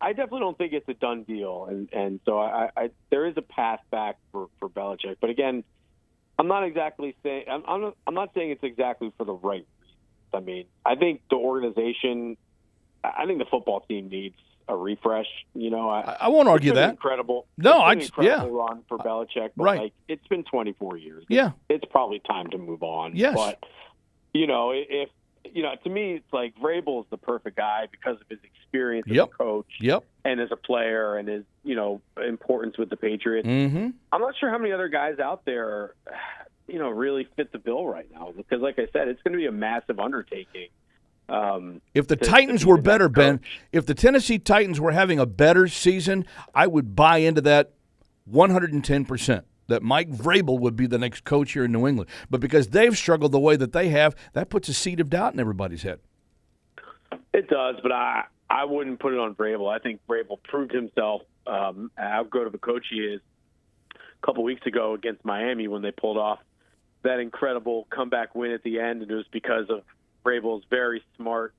definitely don't think it's a done deal, and so I there is a path back for Belichick, but again, I'm not exactly saying I'm not saying it's exactly for the right reasons. I think the organization, I think the football team needs a refresh. I won't argue that. Incredible. No, incredible run for Belichick, but right. It's been 24 years. Yeah, it's probably time to move on. Yes, but if to me, it's like Vrabel is the perfect guy because of his experience as a coach, and as a player, and his importance with the Patriots. Mm-hmm. I'm not sure how many other guys out there, really fit the bill right now, because, like I said, it's going to be a massive undertaking. If the Titans were better, Ben, if the Tennessee Titans were having a better season, I would buy into that 110%. That Mike Vrabel would be the next coach here in New England. But because they've struggled the way that they have, that puts a seed of doubt in everybody's head. It does, but I wouldn't put it on Vrabel. I think Vrabel proved himself how good of a coach he is a couple weeks ago against Miami when they pulled off that incredible comeback win at the end, and it was because of Vrabel's very smart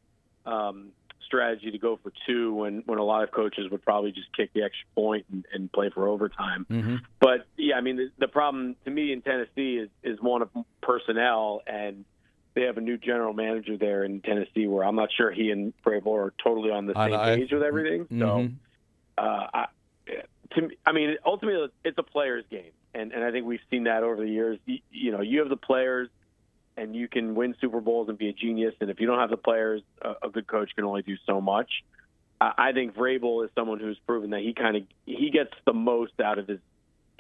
strategy to go for 2 when a lot of coaches would probably just kick the extra point and play for overtime. Mm-hmm. But, yeah, the problem to me in Tennessee is one of personnel, and they have a new general manager there in Tennessee where I'm not sure he and Vrabel are totally on the same page with everything. So, ultimately, it's a player's game. And I think we've seen that over the years. You have the players, and you can win Super Bowls and be a genius. And if you don't have the players, a good coach can only do so much. I think Vrabel is someone who's proven that he gets the most out of his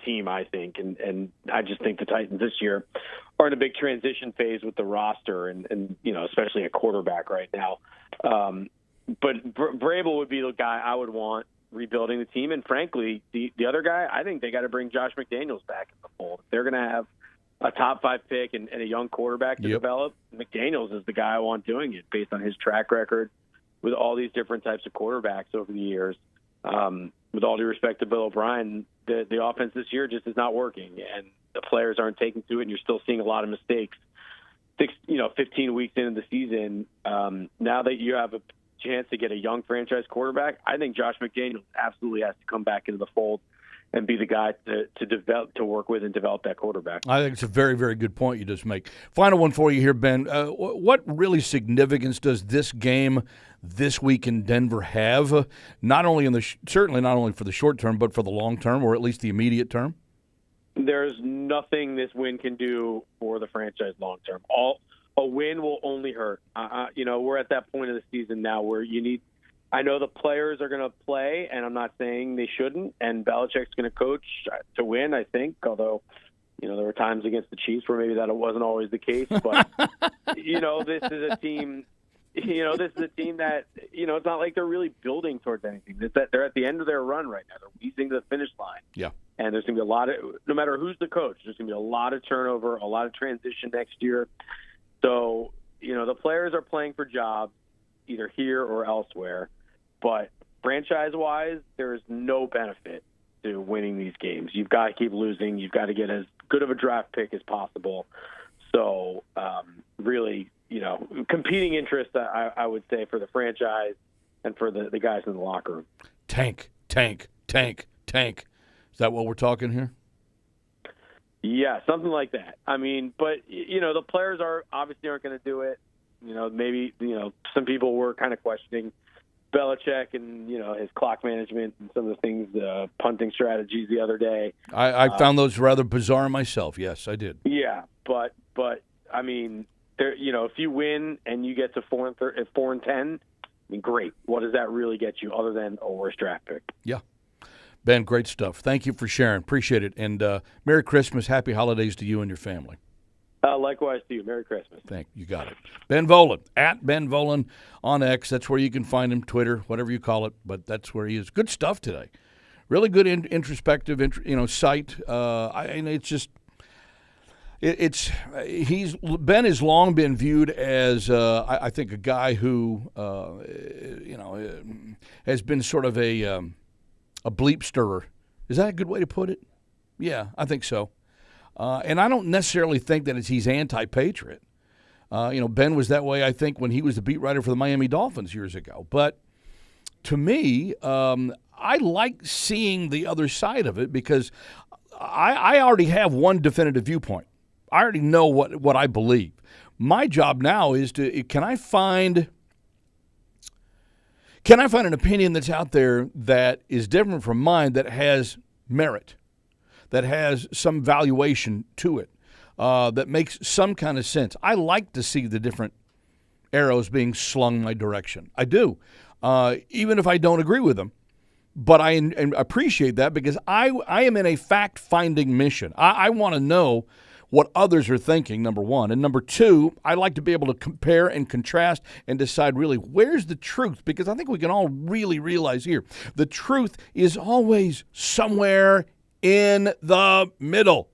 team, I think. And I just think the Titans this year are in a big transition phase with the roster and especially a quarterback right now. But Vrabel would be the guy I would want rebuilding the team. And frankly, the other guy, I think they got to bring Josh McDaniels back in the fold. If they're going to have a top 5 pick and a young quarterback to develop, McDaniels is the guy I want doing it based on his track record with all these different types of quarterbacks over the years. With all due respect to Bill O'Brien, the offense this year just is not working, and the players aren't taking to it, and you're still seeing a lot of mistakes. 15 weeks into the season, now that you have a chance to get a young franchise quarterback, I think Josh McDaniels absolutely has to come back into the fold and be the guy to work with and develop that quarterback. I think it's a very, very good point you just make. Final one for you here, Ben. What really significance does this game this week in Denver have? Not only certainly not only for the short term, but for the long term, or at least the immediate term. There's nothing this win can do for the franchise long term. A win will only hurt. We're at that point of the season now where you need. I know the players are going to play, and I'm not saying they shouldn't. And Belichick's going to coach to win, I think. Although, there were times against the Chiefs where maybe that wasn't always the case. But this is a team. This is a team that it's not like they're really building towards anything. It's that they're at the end of their run right now. They're easing to the finish line. Yeah. And there's going to be a lot of, no matter who's the coach, there's going to be a lot of turnover, a lot of transition next year. So, the players are playing for jobs either here or elsewhere. But franchise-wise, there's no benefit to winning these games. You've got to keep losing. You've got to get as good of a draft pick as possible. So, really, competing interest, I would say, for the franchise and for the guys in the locker room. Tank. Is that what we're talking here? Yeah, something like that. But, the players aren't going to do it. Maybe, some people were kind of questioning Belichick and, his clock management and some of the things, punting strategies the other day. I found those rather bizarre myself. Yes, I did. Yeah, but there, if you win and you get to 4-10, great. What does that really get you other than a worse draft pick? Yeah. Ben, great stuff. Thank you for sharing. Appreciate it. And Merry Christmas, Happy Holidays to you and your family. Likewise to you. Merry Christmas. Thank you. Got it. Ben Volen, at Ben Volen on X. That's where you can find him, Twitter, whatever you call it. But that's where he is. Good stuff today. Really good introspective, site. It's just, Ben has long been viewed as, I think, a guy who, has been sort of a bleep stirrer. Is that a good way to put it? Yeah, I think so. And I don't necessarily think that he's anti-Patriot. Ben was that way, I think, when he was the beat writer for the Miami Dolphins years ago. But to me, I like seeing the other side of it because I already have one definitive viewpoint. I already know what I believe. My job now is can I find an opinion that's out there that is different from mine that has merit, that has some valuation to it, that makes some kind of sense. I like to see the different arrows being slung my direction. I do, even if I don't agree with them. But I appreciate that because I am in a fact-finding mission. I want to know what others are thinking, number one. And number two, I like to be able to compare and contrast and decide really where's the truth, because I think we can all really realize here the truth is always somewhere in the middle.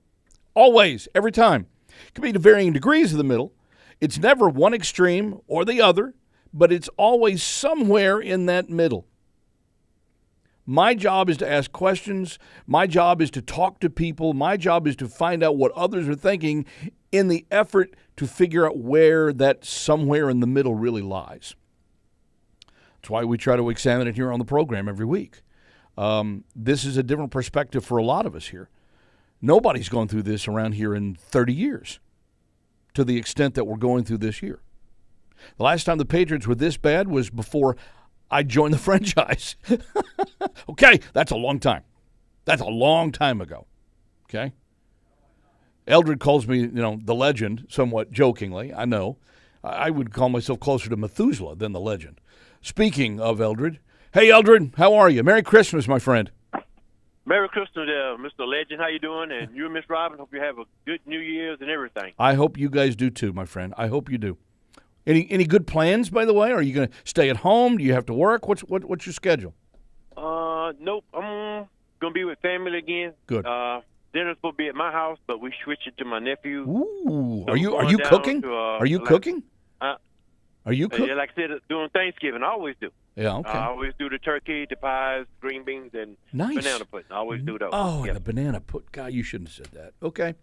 Always, every time. It can be to varying degrees of the middle. It's never one extreme or the other, but it's always somewhere in that middle. My job is to ask questions. My job is to talk to people. My job is to find out what others are thinking in the effort to figure out where that somewhere in the middle really lies. That's why we try to examine it here on the program every week. This is a different perspective for a lot of us here. Nobody's gone through this around here in 30 years. to the extent that we're going through this year. The last time the Patriots were this bad was before I joined the franchise. Okay, that's a long time. That's a long time ago. Okay? Eldred calls me, the legend, somewhat jokingly. I know. I would call myself closer to Methuselah than the legend. Speaking of Eldred, hey, Eldred, how are you? Merry Christmas, my friend. Merry Christmas, Mr. Legend. How you doing? And you and Miss Robin, hope you have a good New Year's and everything. I hope you guys do too, my friend. I hope you do. Any good plans, by the way? Are you going to stay at home? Do you have to work? What's your schedule? Nope. I'm gonna be with family again. Good. Dinner's supposed to be at my house, but we switched it to my nephew. Ooh, So are you going cooking? down to, Are you like- cooking? Are you cooking? Yeah, like I said, during Thanksgiving, I always do. Yeah, okay. I always do the turkey, the pies, green beans, and Nice. banana pudding. I always do those. Oh, Yes. and the banana put. God, you shouldn't have said that. Okay.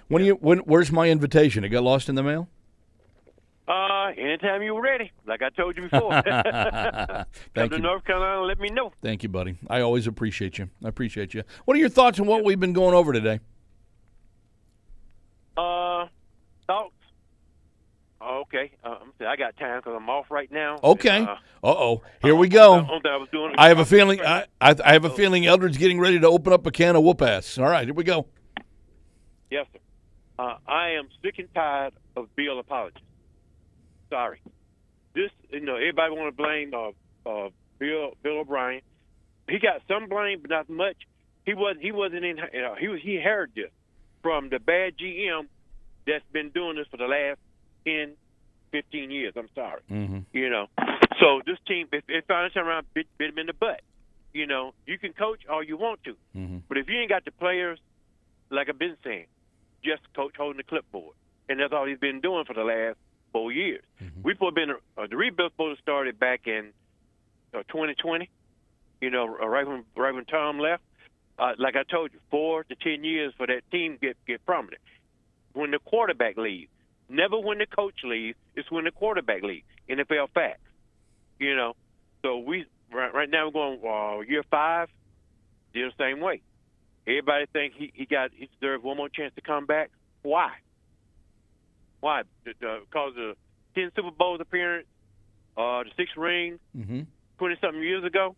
Where's my invitation? It got lost in the mail? Anytime you're ready, like I told you before. Come Thank to you. North Carolina, let me know. Thank you, buddy. I always appreciate you. I appreciate you. What are your thoughts on what we've been going over today? Thoughts? Okay. I got time because I'm off right now. Okay. Here we go. I have a feeling. I have a feeling Eldred's getting ready to open up a can of whoop ass. All right, here we go. Yes, sir. I am sick and tired of Bill apologies. Sorry. This, everybody want to blame Bill O'Brien. He got some blame, but not much. He wasn't in. He inherited this from the bad GM that's been doing this for the last 10, 15 years. I'm sorry. Mm-hmm. So this team, if finally turn around, bit him in the butt. You can coach all you want to, Mm-hmm. but if you ain't got the players, like I've been saying, just coach holding the clipboard, and that's all he's been doing for the last 4 years. Mm-hmm. We've been the rebuild supposed to started back in 2020. Right when Tom left. Like I told you, 4 to 10 years for that team get prominent. When the quarterback leaves, never when the coach leaves. It's when the quarterback leaves. NFL facts. So we right now we're going year 5. Still the same way. Everybody think he deserves one more chance to come back. Why? Why? Because of 10 Super Bowls appearance, the 6 rings, 20-something years ago.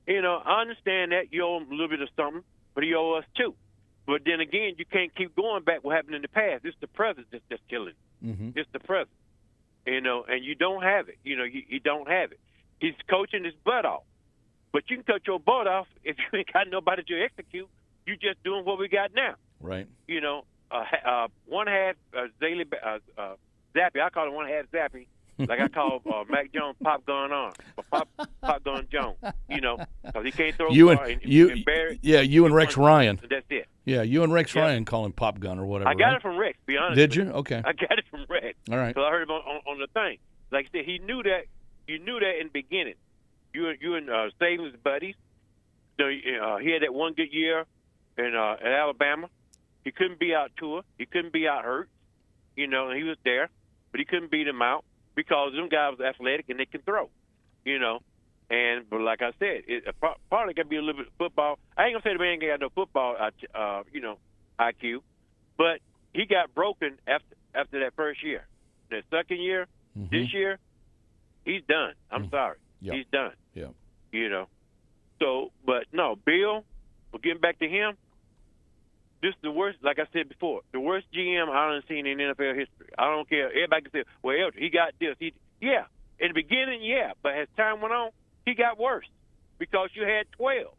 I understand that you owe him a little bit of something, but he owe us too. But then again, you can't keep going back what happened in the past. It's the present that's killing. It's the present. And you don't have it. You don't have it. He's coaching his butt off. But you can cut your butt off if you ain't got nobody to execute. You just doing what we got now. Right. One half Zappy. I call it one half Zappy. Like I call Mac Jones Pop Gun on, or Pop Gun Jones. Because he can't throw You far, and Barrett, you and Rex Ryan. That's it. Yeah, you and Rex Ryan call him Pop Gun or whatever. I got right? it from Rex. Be honest. Did with you? Okay. I got it from Rex. All right. So I heard him on the thing. Like I said, he knew that. You knew that in the beginning. You and Savings buddies. So he had that one good year in at Alabama. He couldn't be out tour. He couldn't be out hurt. And he was there, but he couldn't beat him out because them guys was athletic and they can throw. But like I said, it probably got to be a little bit of football. I ain't gonna say the man ain't got no football, IQ, but he got broken after that first year. The second year, this year, he's done. I'm sorry, he's done. Yeah. So, but no, Bill. We're getting back to him. This is the worst, like I said before, the worst GM I done seen in NFL history. I don't care. Everybody can say, well, he got this. Yeah. In the beginning, yeah. But as time went on, he got worse because you had 12.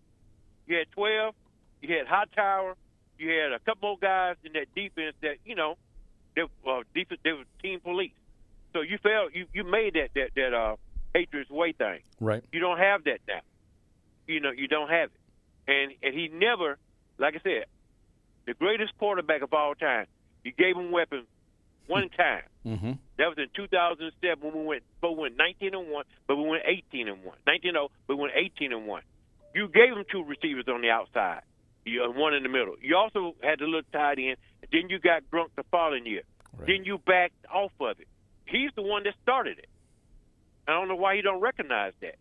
You had 12. You had Hightower. You had a couple more guys in that defense that, they were team police. So you failed. You made that Patriots way thing. Right. You don't have that now. You don't have it. And he never, like I said, the greatest quarterback of all time. You gave him weapons one time. That was in 2007 when we went 19-1, but we went 18-1. 19-0, but we went 18-1. You gave him 2 receivers on the outside, one in the middle. You also had the little tight end. And then you got Grunk the following year. Right. Then you backed off of it. He's the one that started it. I don't know why he don't recognize that.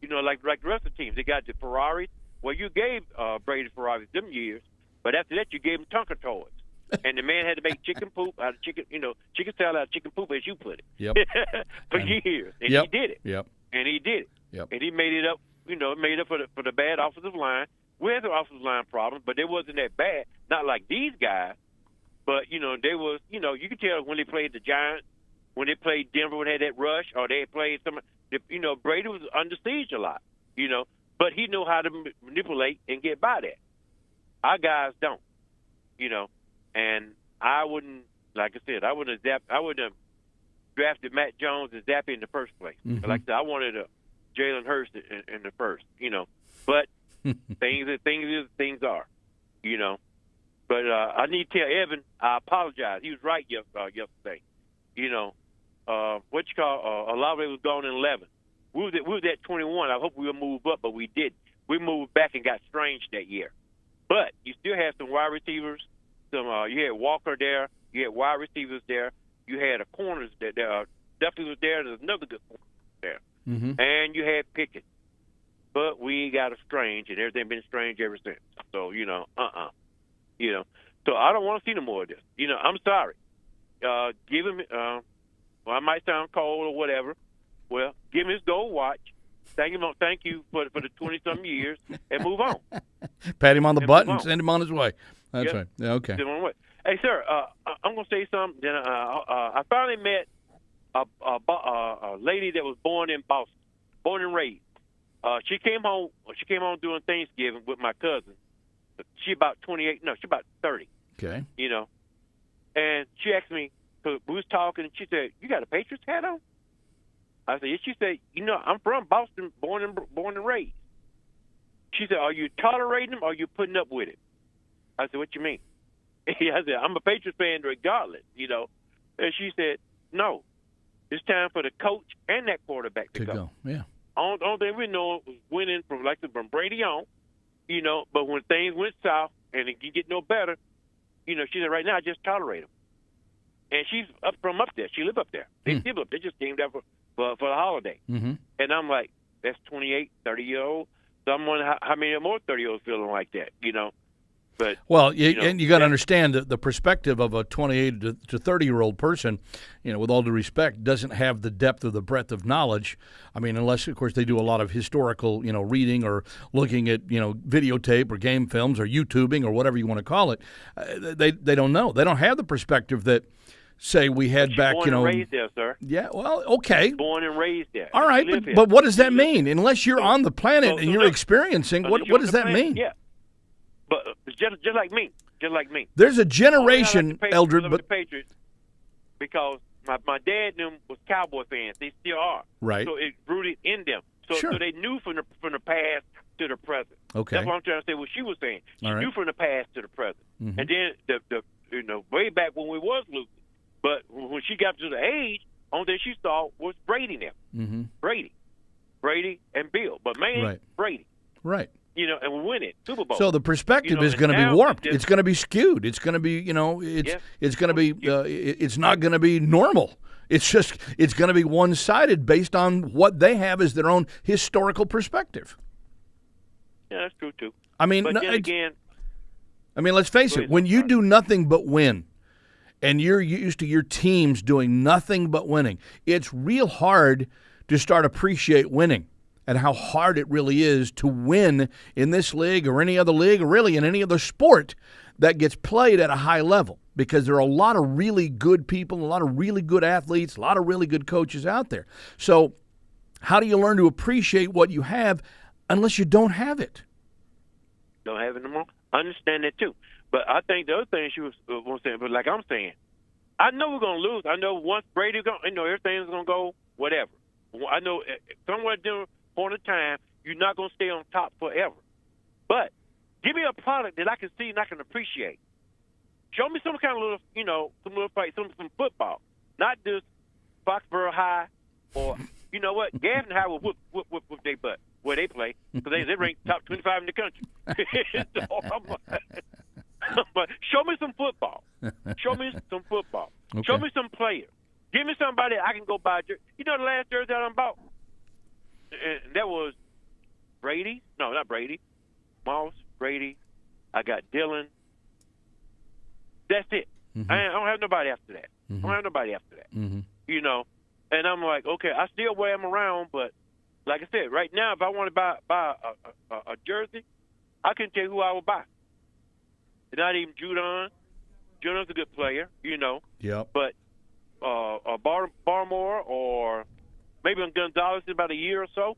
Like the rest of the teams, they got the Ferraris. Well, you gave Brady Ferraris them years. But after that, you gave him Tonka toys. And the man had to make chicken poop out of chicken, chicken salad out of chicken poop, as you put it. Yep. For years. And Yep. he did it. Yep. And he did it. Yep. And he made it up, made up for the bad offensive line. We had some offensive line problems, but it wasn't that bad. Not like these guys. But, they was, you could tell when they played the Giants, when they played Denver, when they had that rush, or they played some, Brady was under siege a lot, but he knew how to manipulate and get by that. Our guys don't, and I wouldn't, like I said, I wouldn't have drafted Matt Jones and Zappy in the first place. Mm-hmm. Like I said, I wanted a Jalen Hurst in the first, but things are, But I need to tell Evan, I apologize. He was right yesterday. Olave was gone in 11. We was at 21. I hope we would move up, but we didn't. We moved back and got Strange that year. But you still had some wide receivers. You had Walker there. You had wide receivers there. You had a corners that definitely was there. There's another good corner there. Mm-hmm. And you had Pickett. But we got a Strange, and everything been Strange ever since. So, So I don't want to see no more of this. I'm sorry. Give him, I might sound cold or whatever. Well, give him his gold watch. Thank you for the 20-something years, and move on. Pat him on the butt and send him on his way. That's right. Yeah, okay. Hey, sir, I'm going to say something. Then I finally met a lady that was born in Boston, born and raised. She came home during Thanksgiving with my cousin. She about 28. No, she about 30. Okay. And she asked me, because we was talking, and she said, "You got a Patriots hat on?" I said, "Yes." She said, "I'm from Boston, born and raised." She said, "Are you tolerating them or are you putting up with it?" I said, "What you mean?" I said, "I'm a Patriots fan regardless, And she said, "No, it's time for the coach and that quarterback to go." Yeah. Only thing we know was winning from Brady on, but when things went south and it didn't get no better, she said, "Right now, I just tolerate them." And she's up there. She live up there. They live up there. They just came down for the holiday. Mm-hmm. And I'm like, that's 28, 30-year-old. So I'm wondering how many more 30-year-olds feeling like that, But and you got to understand that the perspective of a 28 to 30-year-old person, with all due respect, doesn't have the depth or the breadth of knowledge. I mean, unless of course they do a lot of historical, reading or looking at, videotape or game films or YouTubing or whatever you want to call it. They don't know. They don't have the perspective that, say, we had back, born and raised there, sir. Yeah, well, okay. Born and raised there. All right, but what does that mean? Unless you're on the planet and you're experiencing, what does that mean? Yeah. But just like me. There's a generation, Eldred, but the Patriots, because my dad and them was Cowboy fans. They still are. Right. So it rooted in them. So they knew from the past to the present. Okay. That's what I'm trying to say. What she was saying. She right. knew from the past to the present. Mm-hmm. And then the way back when we was losing. But when she got to the age, only thing she saw was Brady now. Mm-hmm. Brady and Bill. But man, Brady. Right. And we win it, Super Bowl. So the perspective is going to be warped. It's going to be skewed. It's going to be, it's going to be, it's not going to be normal. It's going to be one-sided based on what they have as their own historical perspective. Yeah, that's true too. I mean, but then again, let's face it. When you do nothing but win, and you're used to your teams doing nothing but winning, it's real hard to start appreciate winning. And how hard it really is to win in this league or any other league or really in any other sport that gets played at a high level, because there are a lot of really good people, a lot of really good athletes, a lot of really good coaches out there. So how do you learn to appreciate what you have unless you don't have it? Don't have it no more. I understand that too. But I think the other thing she was saying, but like I'm saying, I know we're going to lose. I know once Brady's going, everything's going to go whatever. I know somewhere during point of time, you're not going to stay on top forever. But give me a product that I can see and I can appreciate. Show me some kind of little, some little fight, some football. Not just Foxborough High or, you know what, Gavin High will whoop their butt where they play, because they rank top 25 in the country. But show me some football. Show me some football. Okay. Show me some players. Give me somebody I can go buy. The last jersey that I bought? And that was Brady. No, not Brady. Moss, Brady. I got Dylan. That's it. Mm-hmm. I don't have nobody after that. Mm-hmm. I don't have nobody after that. Mm-hmm. You know, and I'm like, okay, I still wear them around, but like I said, right now, if I want to buy a jersey, I can tell you who I would buy. Not even Judon. Judon's a good player, you know. Yep. But Barmore or maybe Gonzalez in about a year or so,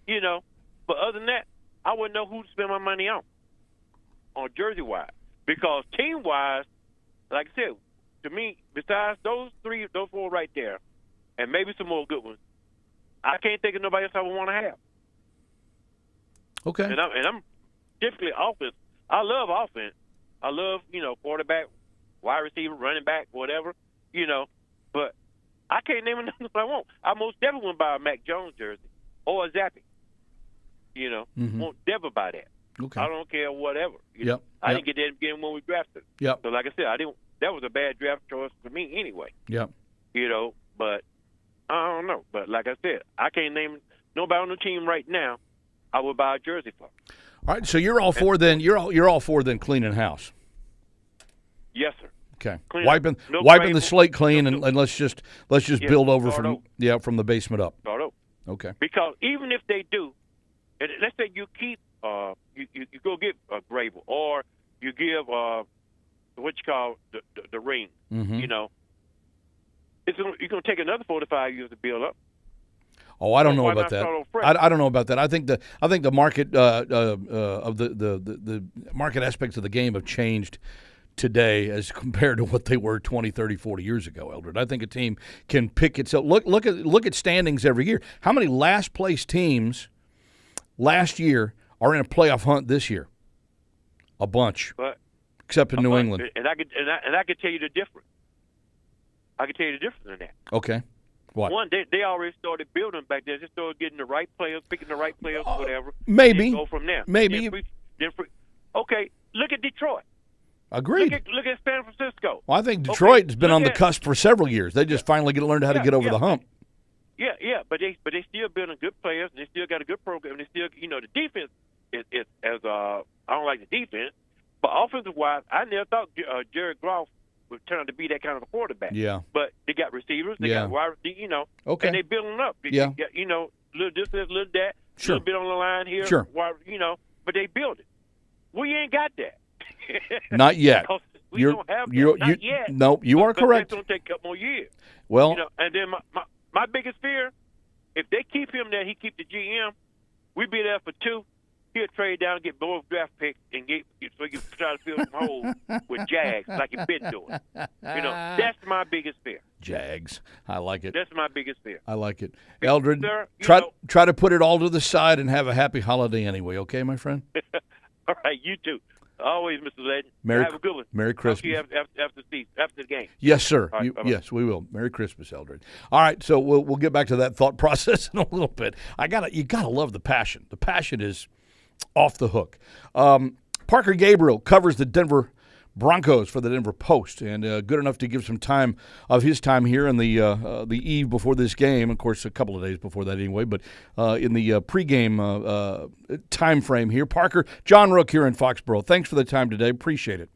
you know. But other than that, I wouldn't know who to spend my money on jersey-wise. Because team-wise, like I said, to me, besides those four right there, and maybe some more good ones, I can't think of nobody else I would want to have. Okay. And I'm typically offense. I love offense. I love, you know, quarterback, wide receiver, running back, whatever, you know. But I can't name another I want. I most definitely wouldn't buy a Mac Jones jersey or a Zappy. You know, won't never buy that. Okay. I don't care whatever. You Yep. know? I didn't get that again when we drafted. Yep. So like I said, that was a bad draft choice for me anyway. Yep. You know, but I don't know. But like I said, I can't name nobody on the team right now I would buy a jersey for. All right, so you're all for then. You're all for then cleaning house. Yes, sir. Okay, Clean wiping up. No the Vrabel. slate clean, No, and let's just build over start from the basement up. Start over. Okay. Because even if they do, and let's say you keep you go get Vrabel or you give what you call the ring, Mm-hmm. you know, you're gonna take another 4 to 5 years to build up. Oh, I don't know Why about not that. start over fresh? I don't know about that. I think the market of the market aspects of the game have changed today as compared to what they were 20, 30, 40 years ago, Eldred. I think a team can pick itself. Look at standings every year. How many last place teams last year are in a playoff hunt this year? A bunch, But except in New England. and I could tell you the difference. I could tell you the difference in that. Okay. What? One, they already started building back there. They started getting the right players, picking the right players, whatever. Maybe. And go from there. Maybe. Okay, look at Detroit. Agreed. Look at San Francisco. Well, I think Detroit has been look on the at- cusp for several years. They just finally learned how to get over the hump. Yeah, but they still building good players. And they still got a good program. They still, you know, the defense is as I don't like the defense, but offensive wise, I never thought Jared Goff would turn out to be that kind of a quarterback. Yeah. But they got receivers. They got wide receivers, you know. Okay. And they building up. They got, you know, little this, little that, Sure. little bit on the line here. Sure. You know, but they build it. We ain't got that. Not yet. We don't have that. Not yet. No, you are correct. It's going to take a couple more years. Well, You know, and then my biggest fear, if they keep him there, he keep the GM, we be there for 2. He'll trade down, get both draft picks, and so he can try to fill some holes with Jags like he's been doing. You know, that's my biggest fear. Jags. I like it. That's my biggest fear. I like it. Eldred, Sir, try to put it all to the side and have a happy holiday anyway, okay, my friend? All right, you too. Always, Mr. Legend. Merry- Have a good one. Merry Talk to you Christmas. after the game. Yes, sir. All right, bye-bye. Yes, we will. Merry Christmas, Eldred. All right, so we'll get back to that thought process in a little bit. You gotta love the passion. The passion is off the hook. Parker Gabriel covers the Denver Broncos for the Denver Post, and good enough to give some time of his time here in the eve before this game. Of course, a couple of days before that anyway, but in the pregame time frame here. Parker, John Rook here in Foxborough. Thanks for the time today. Appreciate it.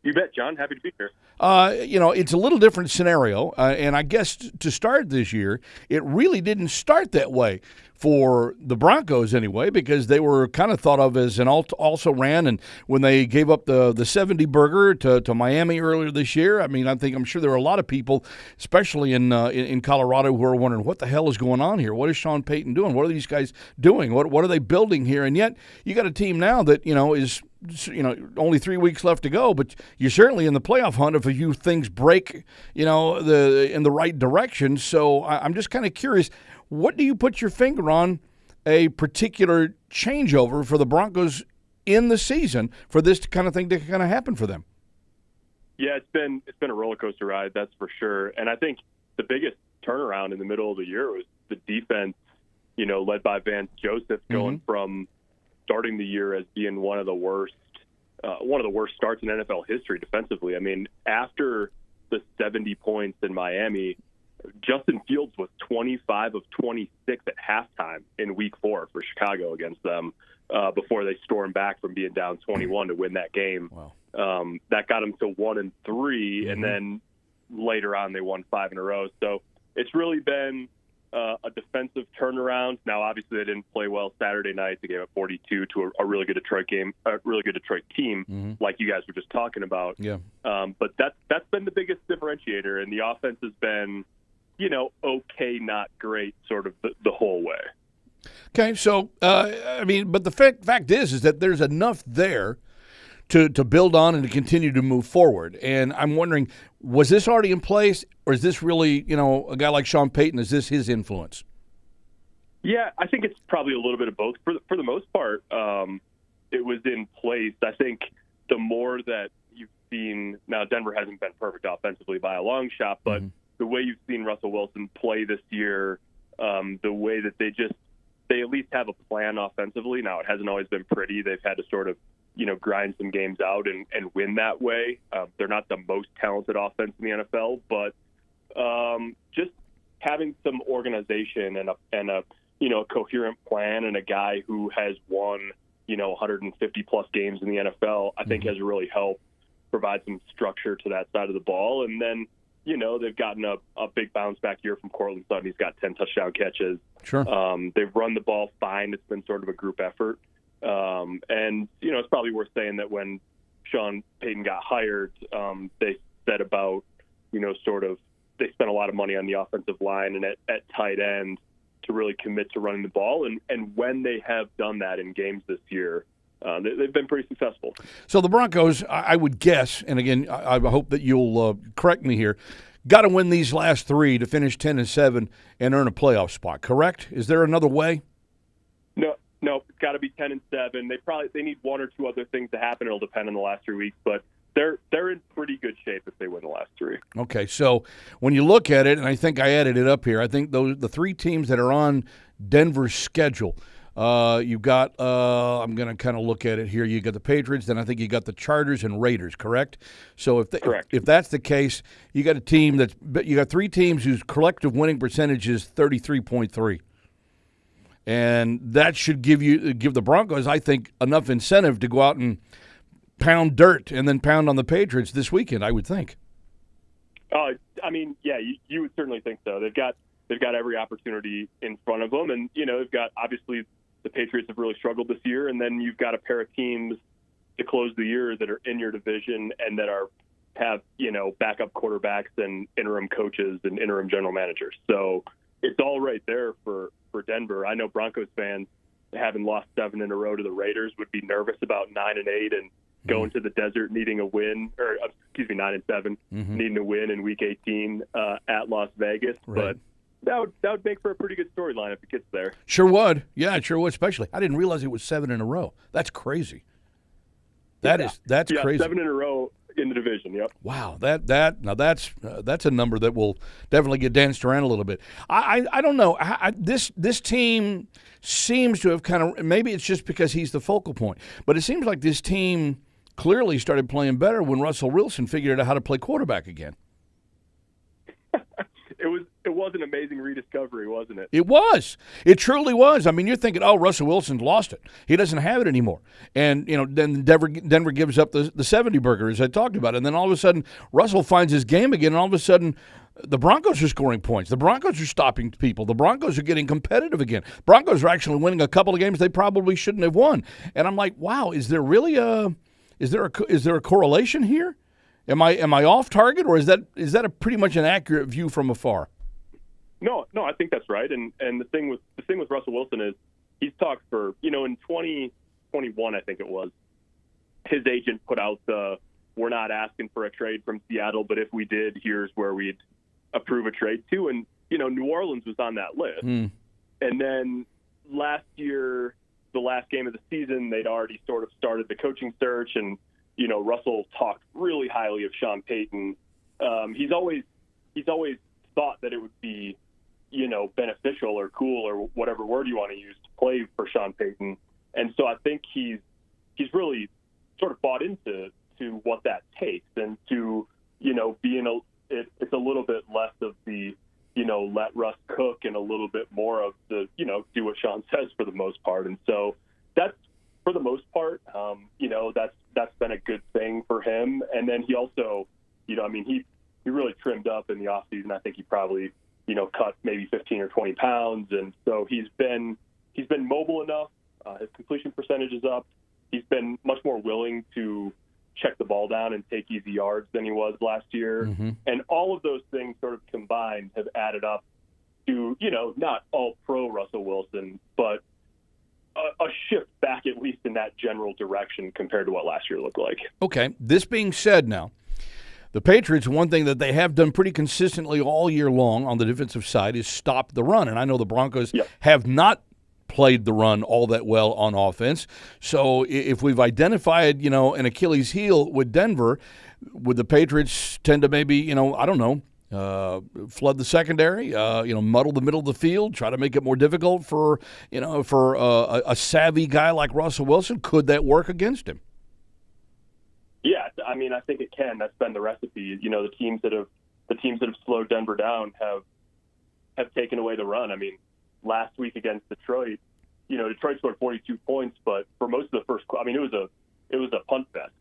You bet, John. Happy to be here. You know, it's a little different scenario, and I guess to start this year, it really didn't start that way for the Broncos anyway, because they were kind of thought of as an also ran, and when they gave up the 70 burger to Miami earlier this year, I mean, I'm sure there were a lot of people, especially in Colorado, who are wondering what the hell is going on here. What is Sean Payton doing? What are these guys doing? What are they building here? And yet, you got a team now that is only 3 weeks left to go, but you're certainly in the playoff hunt if a few things break, in the right direction. So I'm just kind of curious, what do you put your finger on a particular changeover for the Broncos in the season for this kind of thing to kind of happen for them? Yeah, it's been a roller coaster ride, that's for sure. And I think the biggest turnaround in the middle of the year was the defense, led by Vance Joseph, going from starting the year as being one of the worst starts in NFL history defensively. I mean, after the 70 points in Miami, Justin Fields was 25 of 26 at halftime in Week 4 for Chicago against them before they stormed back from being down 21 to win that game. Wow. That got them to 1-3, and then later on they won 5 in a row. So it's really been a defensive turnaround. Now, obviously, they didn't play well Saturday night. They gave up 42 to a really good Detroit team, like you guys were just talking about. Yeah. But that's been the biggest differentiator, and the offense has been, okay, not great, sort of the whole way. Okay, so but the fact is that there's enough there to build on and to continue to move forward. And I'm wondering, was this already in place, or is this really, a guy like Sean Payton, is this his influence? Yeah, I think it's probably a little bit of both. For the most part, it was in place. I think the more that you've seen, now Denver hasn't been perfect offensively by a long shot, but the way you've seen Russell Wilson play this year, the way that they at least have a plan offensively. Now, it hasn't always been pretty. They've had to sort of, grind some games out and win that way. They're not the most talented offense in the NFL, but just having some organization and a coherent plan, and a guy who has won 150 plus games in the NFL, I think has really helped provide some structure to that side of the ball. And then they've gotten a big bounce back year from Cortland Sutton. He's got 10 touchdown catches. Sure. They've run the ball fine. It's been sort of a group effort. And it's probably worth saying that when Sean Payton got hired, they said about, they spent a lot of money on the offensive line and at tight end to really commit to running the ball. And when they have done that in games this year, they've been pretty successful. So the Broncos, I would guess, and again, I hope that you'll correct me here, got to win these last 3 to finish 10-7 and earn a playoff spot, correct? Is there another way? No, it's got to be 10-7. They need 1 or 2 other things to happen. It'll depend on the last 3 weeks, but they're in pretty good shape if they win the last 3. Okay, so when you look at it, and I think I added it up here, I think the 3 teams that are on Denver's schedule, you've got, I'm going to kind of look at it here. You got the Patriots, then I think you got the Chargers and Raiders, correct? So if that's the case, you got a team you got 3 teams whose collective winning percentage is 33.3. And that should give the Broncos, I think, enough incentive to go out and pound dirt and then pound on the Patriots this weekend, I would think. You would certainly think so. They've got every opportunity in front of them, and they've got, obviously, the Patriots have really struggled this year, and then you've got a pair of teams to close the year that are in your division and that have backup quarterbacks and interim coaches and interim general managers. So it's all right there for Denver. I know Broncos fans, having lost 7 in a row to the Raiders, would be nervous about 9-8 and going to the desert needing a win, 9-7, needing a win in Week 18 at Las Vegas. Right. But that would make for a pretty good storyline if it gets there. Sure would. Yeah, it sure would. Especially, I didn't realize it was 7 in a row. That's crazy. That's crazy. 7 in a row in the division. Yep. Wow. That's a number that will definitely get danced around a little bit. I don't know. This team seems to have kind of, maybe it's just because he's the focal point, but it seems like this team clearly started playing better when Russell Wilson figured out how to play quarterback again. It was an amazing rediscovery, wasn't it? It was. It truly was. I mean, you're thinking, oh, Russell Wilson's lost it. He doesn't have it anymore. And, then Denver gives up the 70 burger, as I talked about. And then all of a sudden, Russell finds his game again, and all of a sudden, the Broncos are scoring points. The Broncos are stopping people. The Broncos are getting competitive again. Broncos are actually winning a couple of games they probably shouldn't have won. And I'm like, wow, is there really is there a correlation here? Am I off target, or is that a pretty much an accurate view from afar? No, I think that's right. And the thing with Russell Wilson is he's talked for, in 2021, I think it was, his agent put out we're not asking for a trade from Seattle, but if we did, here's where we'd approve a trade to. And, New Orleans was on that list. And then last year, the last game of the season, they'd already sort of started the coaching search, and, Russell talked really highly of Sean Payton. He's always thought that it would be, beneficial or cool or whatever word you want to use to play for Sean Payton. And so I think he's really sort of bought into what that takes, and to, it's a little bit less of the, let Russ cook, and a little bit more of the, do what Sean says for the most part. And so that's for the most part, that's been a good thing for him. And then he also, he really trimmed up in the offseason. I think he probably, cut maybe 15 or 20 pounds. And so he's been mobile enough. His completion percentage is up. He's been much more willing to check the ball down and take easy yards than he was last year. Mm-hmm. And all of those things sort of combined have added up to, not all pro Russell Wilson, but a shift back at least in that general direction compared to what last year looked like. Okay, this being said now, the Patriots, one thing that they have done pretty consistently all year long on the defensive side is stop the run. And I know the Broncos have not played the run all that well on offense. So if we've identified, an Achilles heel with Denver, would the Patriots tend to maybe, flood the secondary, muddle the middle of the field, try to make it more difficult for a savvy guy like Russell Wilson? Could that work against him? Yeah, I think it can. That's been the recipe. The teams that have slowed Denver down have taken away the run. Last week against Detroit, Detroit scored 42 points, but for most of the first, it was a punt fest.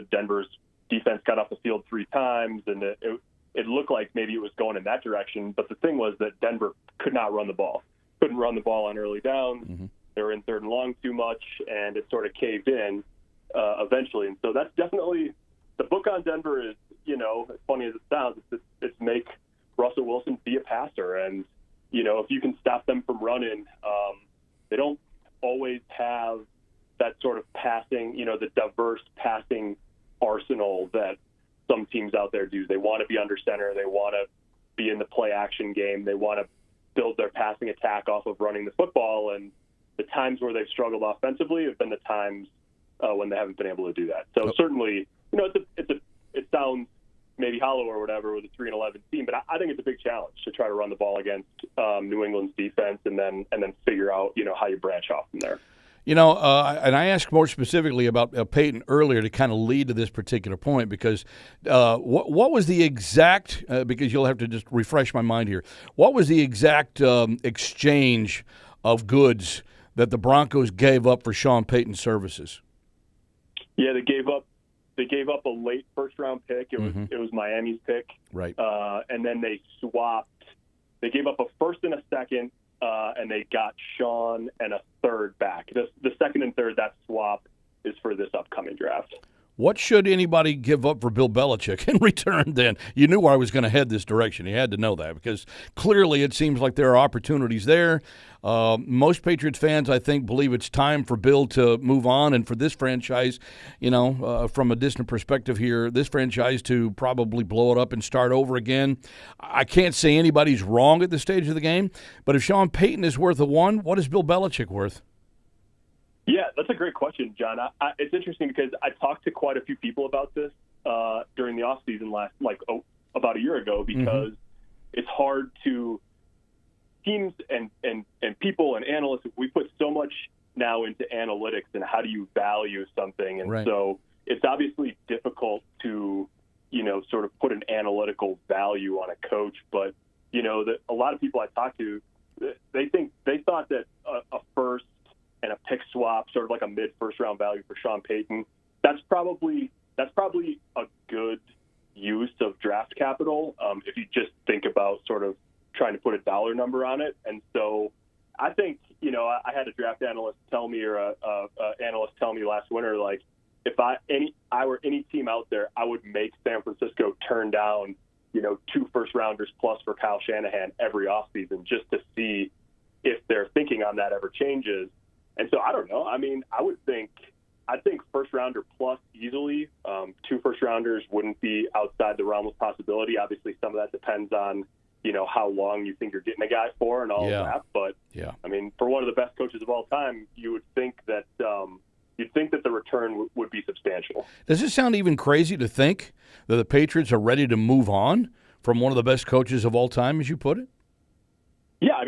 Denver's defense got off the field 3 times, and it looked like maybe it was going in that direction. But the thing was that Denver could not run the ball. Couldn't run the ball on early downs. Mm-hmm. They were in 3rd and long too much, and it sort of caved in eventually. And so that's definitely the book on Denver is, as funny as it sounds, it's make Russell Wilson be a passer. And, if you can stop them from running, they don't always have that sort of passing, the diverse passing arsenal that some teams out there do. They want to be under center. They want to be in the play action game. They want to build their passing attack off of running the football. And the times where they've struggled offensively have been the times when they haven't been able to do that. So certainly, it sounds maybe hollow or whatever with a 3-11 team, but I think it's a big challenge to try to run the ball against New England's defense and then figure out, how you branch off from there. And I asked more specifically about Peyton earlier to kind of lead to this particular point because what was the exact because you'll have to just refresh my mind here. What was the exact exchange of goods that the Broncos gave up for Sean Payton's services? Yeah, they gave up a late 1st-round pick. It was Miami's pick, right? And then they swapped. They gave up a 1st and a 2nd. And they got Sean and a 3rd back. The 2nd and 3rd, that swap is for this upcoming draft. What should anybody give up for Bill Belichick in return then? You knew I was going to head this direction. You had to know that because clearly it seems like there are opportunities there. Most Patriots fans, I think, believe it's time for Bill to move on and for this franchise, from a distant perspective here, this franchise to probably blow it up and start over again. I can't say anybody's wrong at this stage of the game, but if Sean Payton is worth a 1, what is Bill Belichick worth? Yeah, that's a great question, John. It's interesting because I talked to quite a few people about this during the offseason about a year ago because it's hard to teams and people and analysts. We put so much now into analytics and how do you value something, and so it's obviously difficult to sort of put an analytical value on a coach. But a lot of people I talked to, they thought that a 1st and a pick swap, sort of like a mid-1st round value for Sean Payton, that's probably a good use of draft capital if you just think about sort of trying to put a dollar number on it. And so I think, I had a draft analyst tell me or a analyst tell me last winter, like, if I were any team out there, I would make San Francisco turn down, 2 first-rounders plus for Kyle Shanahan every offseason just to see if their thinking on that ever changes. And so I don't know. I think 1st-rounder plus easily. 2 first-rounders wouldn't be outside the realm of possibility. Obviously, some of that depends on, how long you think you're getting a guy for and all of that. But, for one of the best coaches of all time, you would think that the return would be substantial. Does it sound even crazy to think that the Patriots are ready to move on from one of the best coaches of all time, as you put it? Yeah,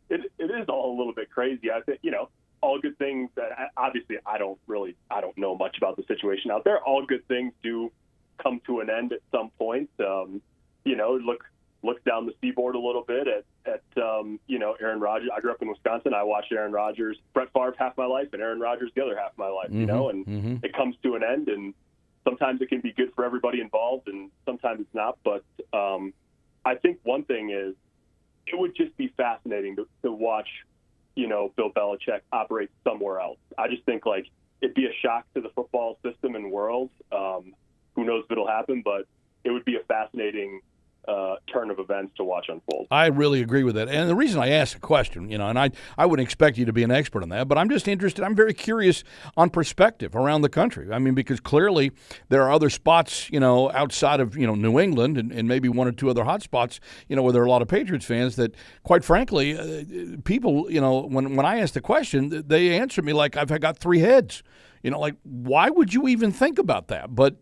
it is all a little bit crazy. I think, all good things that obviously I don't know much about the situation out there. All good things do come to an end at some point. Look down the seaboard a little bit at Aaron Rodgers. I grew up in Wisconsin. I watched Aaron Rodgers, Brett Favre half my life, and Aaron Rodgers the other half of my life. And it comes to an end, and sometimes it can be good for everybody involved, and sometimes it's not. But I think one thing is it would just be fascinating to watch, Bill Belichick operate somewhere else. I just think it'd be a shock to the football system and world. Who knows if it'll happen, but it would be a fascinating turn of events to watch unfold. I really agree with that. And the reason I asked the question, and I wouldn't expect you to be an expert on that, but I'm just interested. I'm very curious on perspective around the country. I mean, because clearly there are other spots, outside of, New England and maybe one or two other hot spots, where there are a lot of Patriots fans that, quite frankly, people, when I ask the question, they answer me like I've got three heads. Why would you even think about that? But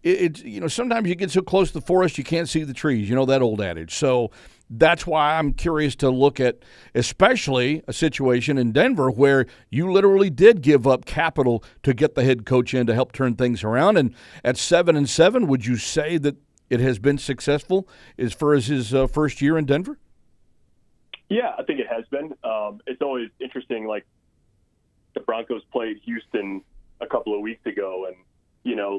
it's sometimes you get so close to the forest you can't see the trees. That old adage. So that's why I'm curious to look at especially a situation in Denver where you literally did give up capital to get the head coach in to help turn things around. And at 7-7, would you say that it has been successful as far as his first year in Denver? Yeah, I think it has been. It's always interesting. The Broncos played Houston a couple of weeks ago, and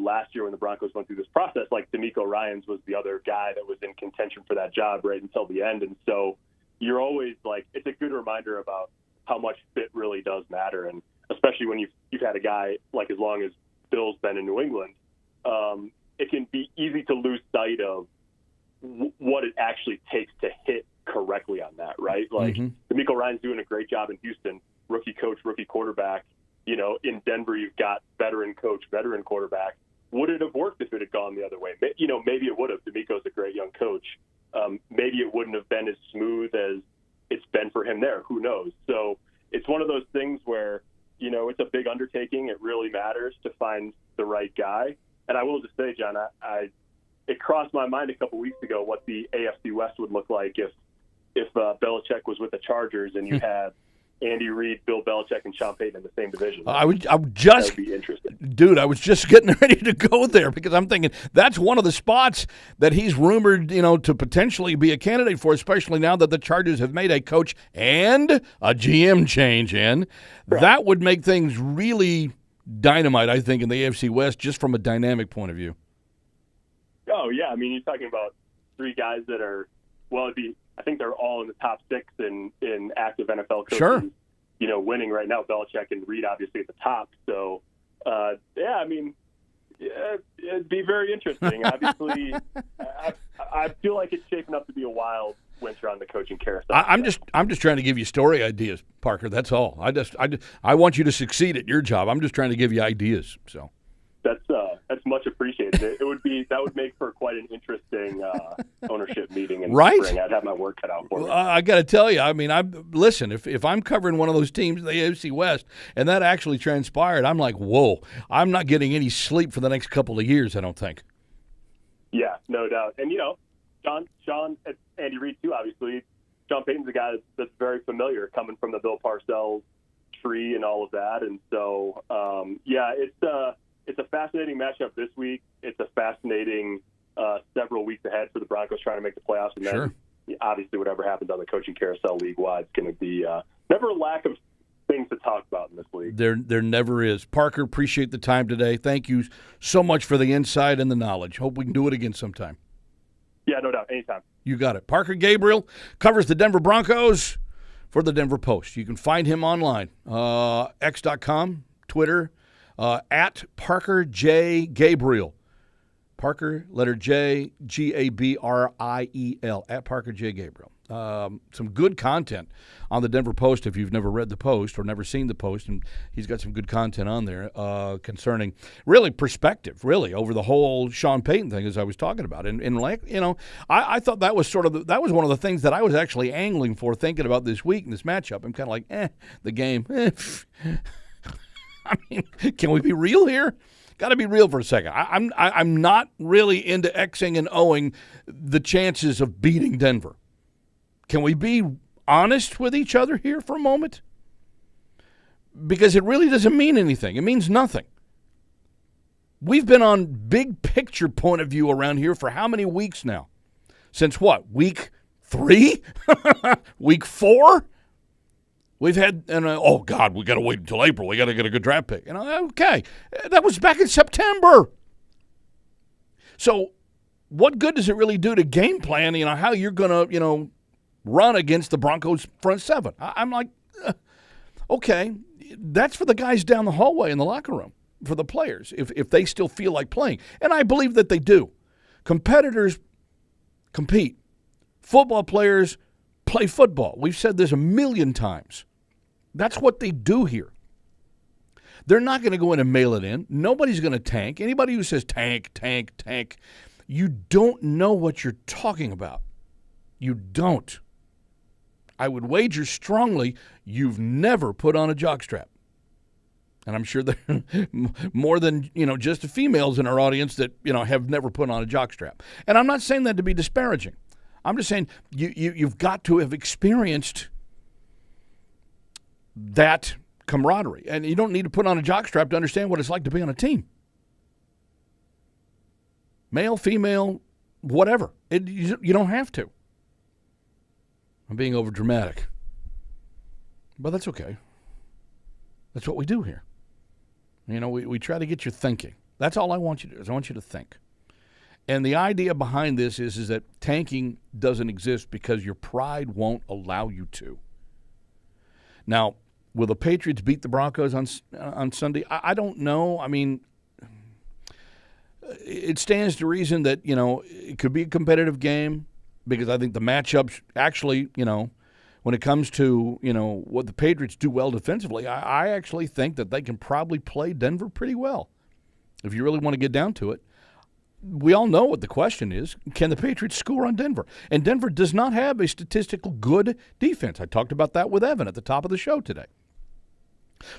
last year when the Broncos went through this process, D'Amico Ryans was the other guy that was in contention for that job right until the end. And so you're always it's a good reminder about how much fit really does matter. And especially when you've had a guy as long as Bill's been in New England, it can be easy to lose sight of what it actually takes to hit correctly on that, right? D'Amico Ryans doing a great job in Houston, rookie coach, rookie quarterback. In Denver, you've got veteran coach, veteran quarterback. Would it have worked if it had gone the other way? Maybe it would have. D'Amico's a great young coach. Maybe it wouldn't have been as smooth as it's been for him there. Who knows? So it's one of those things where, it's a big undertaking. It really matters to find the right guy. And I will just say, John, it crossed my mind a couple weeks ago what the AFC West would look like if Belichick was with the Chargers and you had Andy Reid, Bill Belichick, and Sean Payton in the same division. I would just, that would be interesting. Dude, I was just getting ready to go there because I'm thinking that's one of the spots that he's rumored, to potentially be a candidate for, especially now that the Chargers have made a coach and a GM change in. Right. That would make things really dynamite, I think, in the AFC West, just from a dynamic point of view. Oh, yeah. I mean, you're talking about three guys that are, I think they're all in the top six in active NFL coaches. Sure. Winning right now, Belichick and Reid obviously at the top. So, it'd be very interesting. Obviously, I feel like it's shaping up to be a wild winter on the coaching carousel. I'm just trying to give you story ideas, Parker. That's all. I want you to succeed at your job. I'm just trying to give you ideas. So. That's much appreciated. That would make for quite an interesting ownership meeting in right? the spring. I'd have my work cut out for me. I got to tell you, I mean, listen. If I'm covering one of those teams in the AFC West and that actually transpired, I'm like, whoa! I'm not getting any sleep for the next couple of years. I don't think. Yeah, no doubt. And Sean, Andy Reid too. Obviously, Sean Payton's a guy that's very familiar, coming from the Bill Parcells tree and all of that. And so, it's a fascinating matchup this week. It's a fascinating several weeks ahead for the Broncos trying to make the playoffs. And then, obviously, whatever happens on the coaching carousel league-wide is going to be never a lack of things to talk about in this league. There never is. Parker, appreciate the time today. Thank you so much for the insight and the knowledge. Hope we can do it again sometime. Yeah, no doubt. Anytime. You got it. Parker Gabriel covers the Denver Broncos for the Denver Post. You can find him online, x.com, Twitter, at Parker J. Gabriel. Parker, letter J, Gabriel, at Parker J. Gabriel. Some good content on the Denver Post if you've never read the Post or never seen the Post, and he's got some good content on there concerning really perspective, really, over the whole Sean Payton thing as I was talking about. And I thought that was that was one of the things that I was actually angling for thinking about this week in this matchup. I'm kind of like, the game, I mean, can we be real here? Got to be real for a second. I'm not really into Xing and Oing the chances of beating Denver. Can we be honest with each other here for a moment? Because it really doesn't mean anything. It means nothing. We've been on big picture point of view around here for how many weeks now? Since what? Week 3? Week 4? We've had, oh, God, we got to wait until April. We got to get a good draft pick. Okay. That was back in September. So what good does it really do to game plan, how you're going to, run against the Broncos front seven? I'm like, okay, that's for the guys down the hallway in the locker room, for the players, if they still feel like playing. And I believe that they do. Competitors compete. Football players play football. We've said this a million times. That's what they do here. They're not going to go in and mail it in. Nobody's going to tank. Anybody who says tank, you don't know what you're talking about. You don't. I would wager strongly you've never put on a jockstrap. And I'm sure there are more than, just the females in our audience that, have never put on a jockstrap. And I'm not saying that to be disparaging. I'm just saying you've got to have experienced that camaraderie. And you don't need to put on a jockstrap to understand what it's like to be on a team. Male, female, whatever. You don't have to. I'm being over dramatic. But that's okay. That's what we do here. We try to get you thinking. That's all I want you to do, is I want you to think. And the idea behind this is that tanking doesn't exist because your pride won't allow you to. Now, will the Patriots beat the Broncos on Sunday? I don't know. I mean, it stands to reason that, it could be a competitive game, because I think the matchups actually, when it comes to, what the Patriots do well defensively, I actually think that they can probably play Denver pretty well, if you really want to get down to it. We all know what the question is. Can the Patriots score on Denver? And Denver does not have a statistical good defense. I talked about that with Evan at the top of the show today.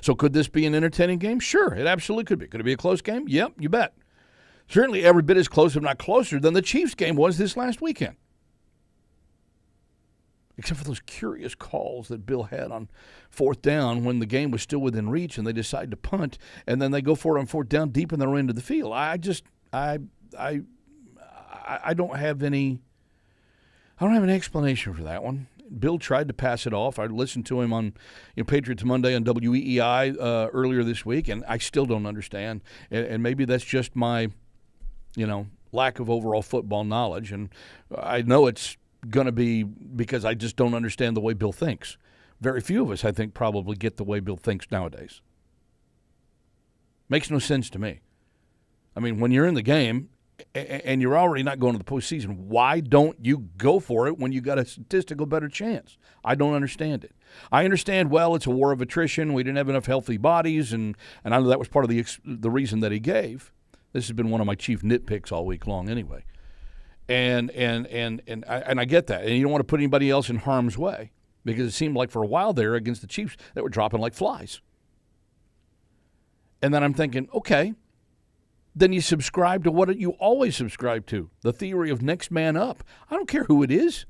So could this be an entertaining game? Sure, it absolutely could be. Could it be a close game? Yep, you bet. Certainly every bit as close, if not closer, than the Chiefs game was this last weekend. Except for those curious calls that Bill had on fourth down when the game was still within reach and they decide to punt, and then they go for it on fourth down deep in their end of the field. I don't have any explanation for that one. Bill tried to pass it off. I listened to him on Patriots Monday on WEEI earlier this week, and I still don't understand. And maybe that's just my, lack of overall football knowledge. And I know it's going to be because I just don't understand the way Bill thinks. Very few of us, I think, probably get the way Bill thinks nowadays. Makes no sense to me. I mean, when you're in the game and you're already not going to the postseason, why don't you go for it when you got a statistical better chance? I don't understand it. I understand, well, it's a war of attrition. We didn't have enough healthy bodies, and I know that was part of the reason that he gave. This has been one of my chief nitpicks all week long anyway. And I get that. And you don't want to put anybody else in harm's way, because it seemed like for a while there against the Chiefs they were dropping like flies. And then I'm thinking, okay, then you subscribe to what you always subscribe to, the theory of next man up. I don't care who it is.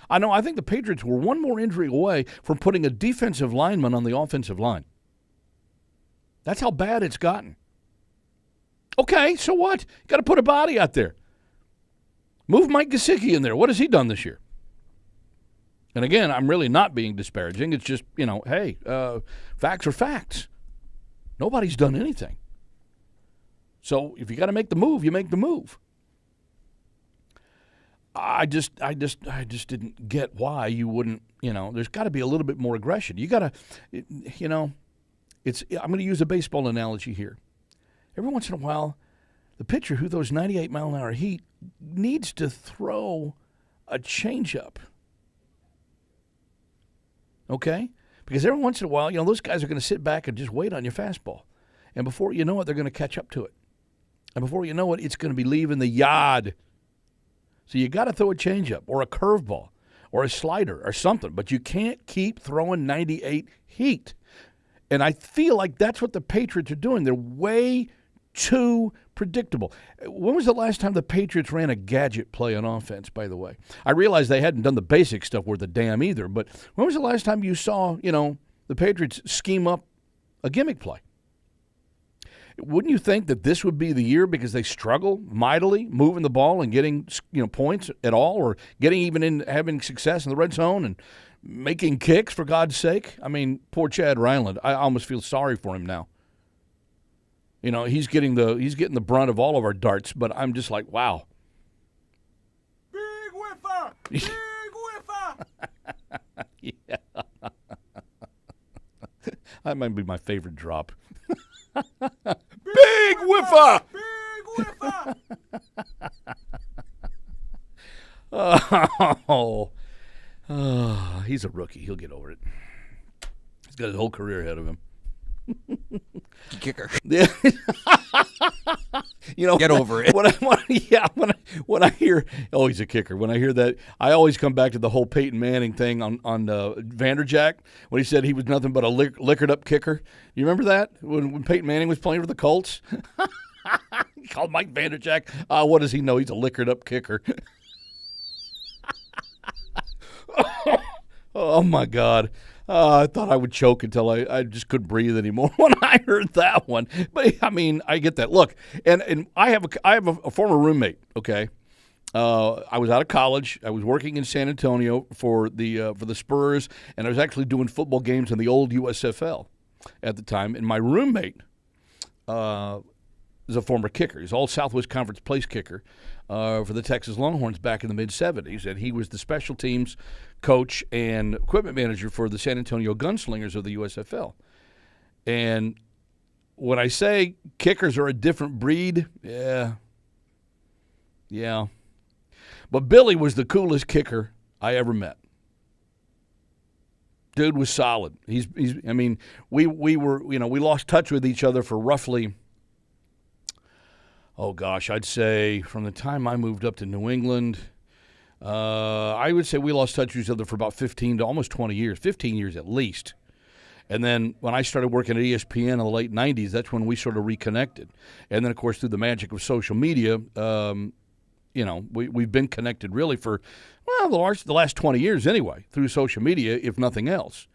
I think the Patriots were one more injury away from putting a defensive lineman on the offensive line. That's how bad it's gotten. Okay, so what? You got to put a body out there. Move Mike Gesicki in there. What has he done this year? And again, I'm really not being disparaging. It's just, hey, facts are facts. Nobody's done anything. So if you got to make the move, you make the move. I just didn't get why you wouldn't, there's got to be a little bit more aggression. You got to, I'm going to use a baseball analogy here. Every once in a while, the pitcher who throws 98-mile-an-hour heat needs to throw a changeup. Okay? Because every once in a while, those guys are going to sit back and just wait on your fastball. And before you know it, they're going to catch up to it. And before you know it, it's going to be leaving the yard. So you got to throw a changeup or a curveball or a slider or something. But you can't keep throwing 98 heat. And I feel like that's what the Patriots are doing. They're way too predictable. When was the last time the Patriots ran a gadget play on offense, by the way? I realize they hadn't done the basic stuff worth a damn either, but when was the last time you saw, the Patriots scheme up a gimmick play? wouldn't you think that this would be the year because they struggle mightily moving the ball and getting points at all, or getting even in having success in the red zone and making kicks, for God's sake? I mean, poor Chad Ryland. I almost feel sorry for him now. He's getting the brunt of all of our darts, but I'm just like, wow. Big whiffer! Big whiffer! Yeah. That might be my favorite drop. Big whiffer! Big whiffer! Oh, he's a rookie. He'll get over it. He's got his whole career ahead of him. Kicker. Yeah. Get over it. When I hear, oh, he's a kicker. When I hear that, I always come back to the whole Peyton Manning thing on Vanderjack when he said he was nothing but a liquored up kicker. You remember that when Peyton Manning was playing for the Colts? He called Mike Vanderjack. What does he know? He's a liquored up kicker. Oh my God. I thought I would choke until I just couldn't breathe anymore when I heard that one. But I mean, I get that. Look, and I have a former roommate. Okay, I was out of college. I was working in San Antonio for the Spurs, and I was actually doing football games in the old USFL at the time. And my roommate is a former kicker. He's all Southwest Conference place kicker for the Texas Longhorns back in the mid-'70s, and he was the special teams coach and equipment manager for the San Antonio Gunslingers of the USFL. And when I say kickers are a different breed, yeah. But Billy was the coolest kicker I ever met. Dude was solid. I mean, we were, we lost touch with each other for roughly, oh gosh, I'd say from the time I moved up to New England, I would say we lost touch with each other for about 15 to almost 20 years, 15 years at least. And then when I started working at ESPN in the late 90s, that's when we sort of reconnected. And then, of course, through the magic of social media, we've been connected really for, the last 20 years anyway, through social media, if nothing else.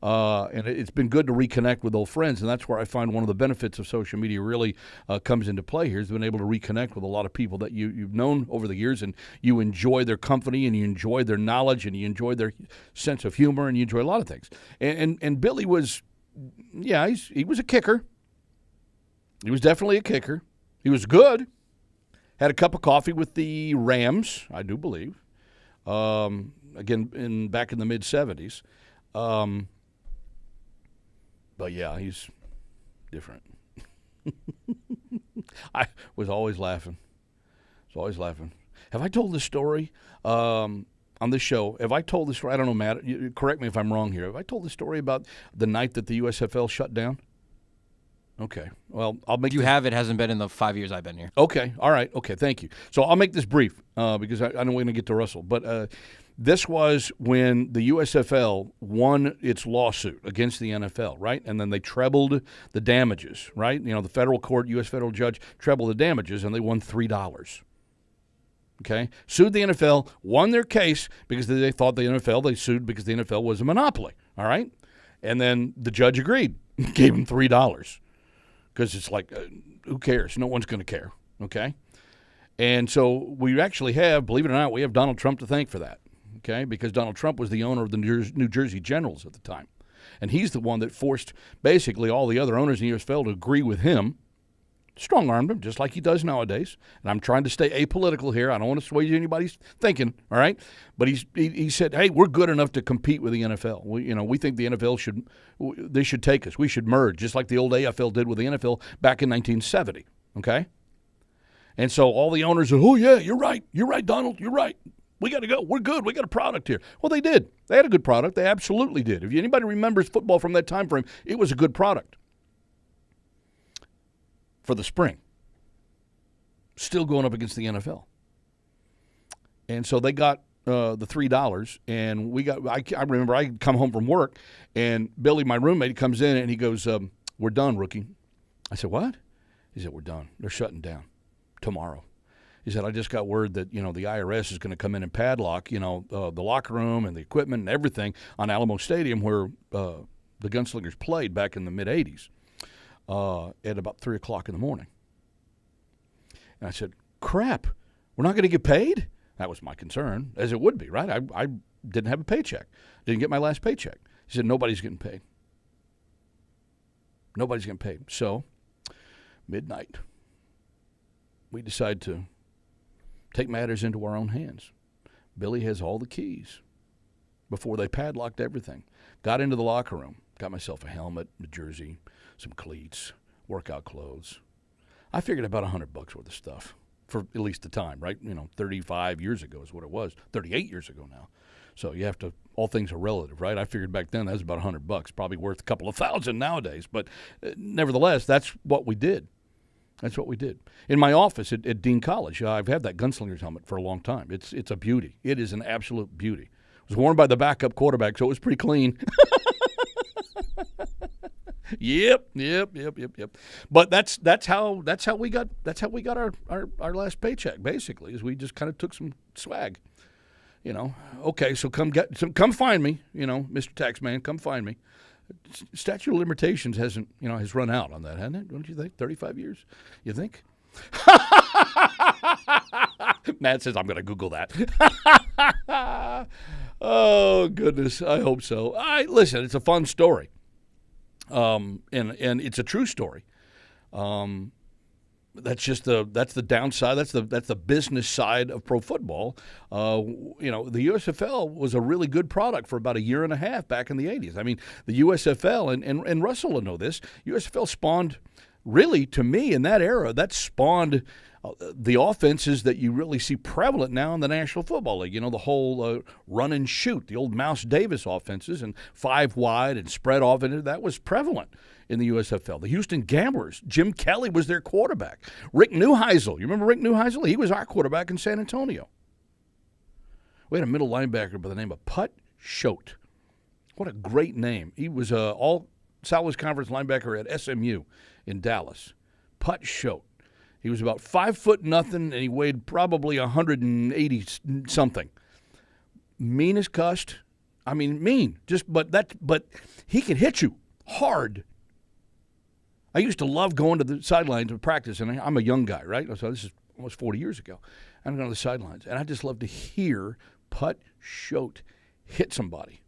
And it's been good to reconnect with old friends, and that's where I find one of the benefits of social media really comes into play here, is being able to reconnect with a lot of people that you've known over the years, and you enjoy their company, and you enjoy their knowledge, and you enjoy their sense of humor, and you enjoy a lot of things. And Billy was, he was a kicker. He was definitely a kicker. He was good. Had a cup of coffee with the Rams, I do believe, again, back in the mid-'70s. But yeah, he's different. I was always laughing. Have I told this story on this show? Have I told this story? I don't know, Matt. Correct me if I'm wrong here. Have I told the story about the night that the USFL shut down? Okay. Well, I'll make. You have. It hasn't been in the 5 years I've been here. Okay. All right. Okay. Thank you. So I'll make this brief because I know we're going to get to Russell, but. This was when the USFL won its lawsuit against the NFL, right? And then they trebled the damages, right? The federal court, U.S. federal judge, trebled the damages, and they won $3. Okay? Sued the NFL, won their case because they thought they sued because the NFL was a monopoly, all right? And then the judge agreed, gave them $3 because it's like, who cares? No one's going to care, okay? And so we actually have, believe it or not, we have Donald Trump to thank for that. Okay, because Donald Trump was the owner of the New Jersey Generals at the time. And he's the one that forced basically all the other owners in the USFL to agree with him, strong-armed him, just like he does nowadays. And I'm trying to stay apolitical here. I don't want to sway anybody's thinking, all right? But he said, hey, we're good enough to compete with the NFL. We think the NFL should take us. We should merge, just like the old AFL did with the NFL back in 1970, okay? And so all the owners said, oh, yeah, you're right, Donald, you're right. We got to go. We're good. We got a product here. Well, they did. They had a good product. They absolutely did. If anybody remembers football from that time frame, it was a good product for the spring. Still going up against the NFL. And so they got the $3, and we got. I remember I come home from work, and Billy, my roommate, comes in and he goes, "We're done, rookie." I said, "What?" He said, "We're done. They're shutting down tomorrow." He said, I just got word that, the IRS is going to come in and padlock, the locker room and the equipment and everything on Alamo Stadium where the Gunslingers played back in the mid-'80s. at about 3 o'clock in the morning. And I said, crap, we're not going to get paid? That was my concern, as it would be, right? I didn't have a paycheck. Didn't get my last paycheck. He said, nobody's getting paid. Nobody's getting paid. So, midnight, we decide to take matters into our own hands. Billy has all the keys before they padlocked everything. Got into the locker room, got myself a helmet, a jersey, some cleats, workout clothes. I figured about $100 worth of stuff for at least the time, right? 35 years ago is what it was. 38 years ago now. So you have to, all things are relative, right? I figured back then that was about $100, probably worth a couple of thousand nowadays. But nevertheless, that's what we did. That's what we did. In my office at Dean College, I've had that gunslinger's helmet for a long time. It's a beauty. It is an absolute beauty. It was worn by the backup quarterback, so it was pretty clean. Yep. But that's how we got our last paycheck. Basically, is we just kind of took some swag. Okay, so come find me. Mr. Taxman, come find me. Statute of limitations has run out on that, hasn't it? Don't you think? 35 years, you think? Matt says I'm going to Google that. Oh goodness, I hope so. Listen, it's a fun story. And it's a true story. That's the downside. That's the business side of pro football. The USFL was a really good product for about a year and a half back in the 80s. I mean, the USFL, and Russell will know this, USFL spawned, really, to me, in that era, that spawned the offenses that you really see prevalent now in the National Football League. The whole run and shoot, the old Mouse Davis offenses, and 5 wide and spread off, and that was prevalent in the USFL. The Houston Gamblers, Jim Kelly was their quarterback. Rick Neuheisel, you remember Rick Neuheisel? He was our quarterback in San Antonio. We had a middle linebacker by the name of Put Choate. What a great name. He was all Southwest Conference linebacker at SMU in Dallas. Put Choate. He was about 5'0" and he weighed probably 180 something. Mean as cussed. I mean, mean. But he could hit you hard. I used to love going to the sidelines to practice, and I'm a young guy, right? So this is almost 40 years ago. I'm going to the sidelines, and I just love to hear Put Choate hit somebody,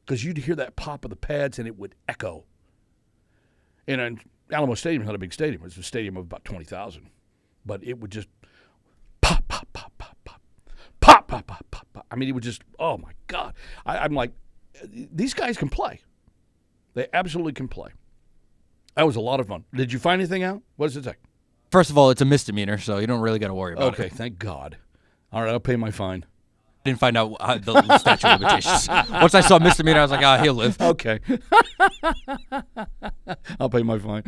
because you'd hear that pop of the pads, and it would echo. And Alamo Stadium is not a big stadium. It's a stadium of about 20,000. But it would just pop, pop, pop, pop, pop, pop, pop, pop, pop, pop. I mean, it would just, oh, my God. I'm like, these guys can play. They absolutely can play. That was a lot of fun. Did you find anything out? What does it say? First of all, it's a misdemeanor, so you don't really got to worry about it. Okay, thank God. All right, I'll pay my fine. Didn't find out the statute of limitations. Once I saw misdemeanor, I was like, he'll live. Okay. I'll pay my fine.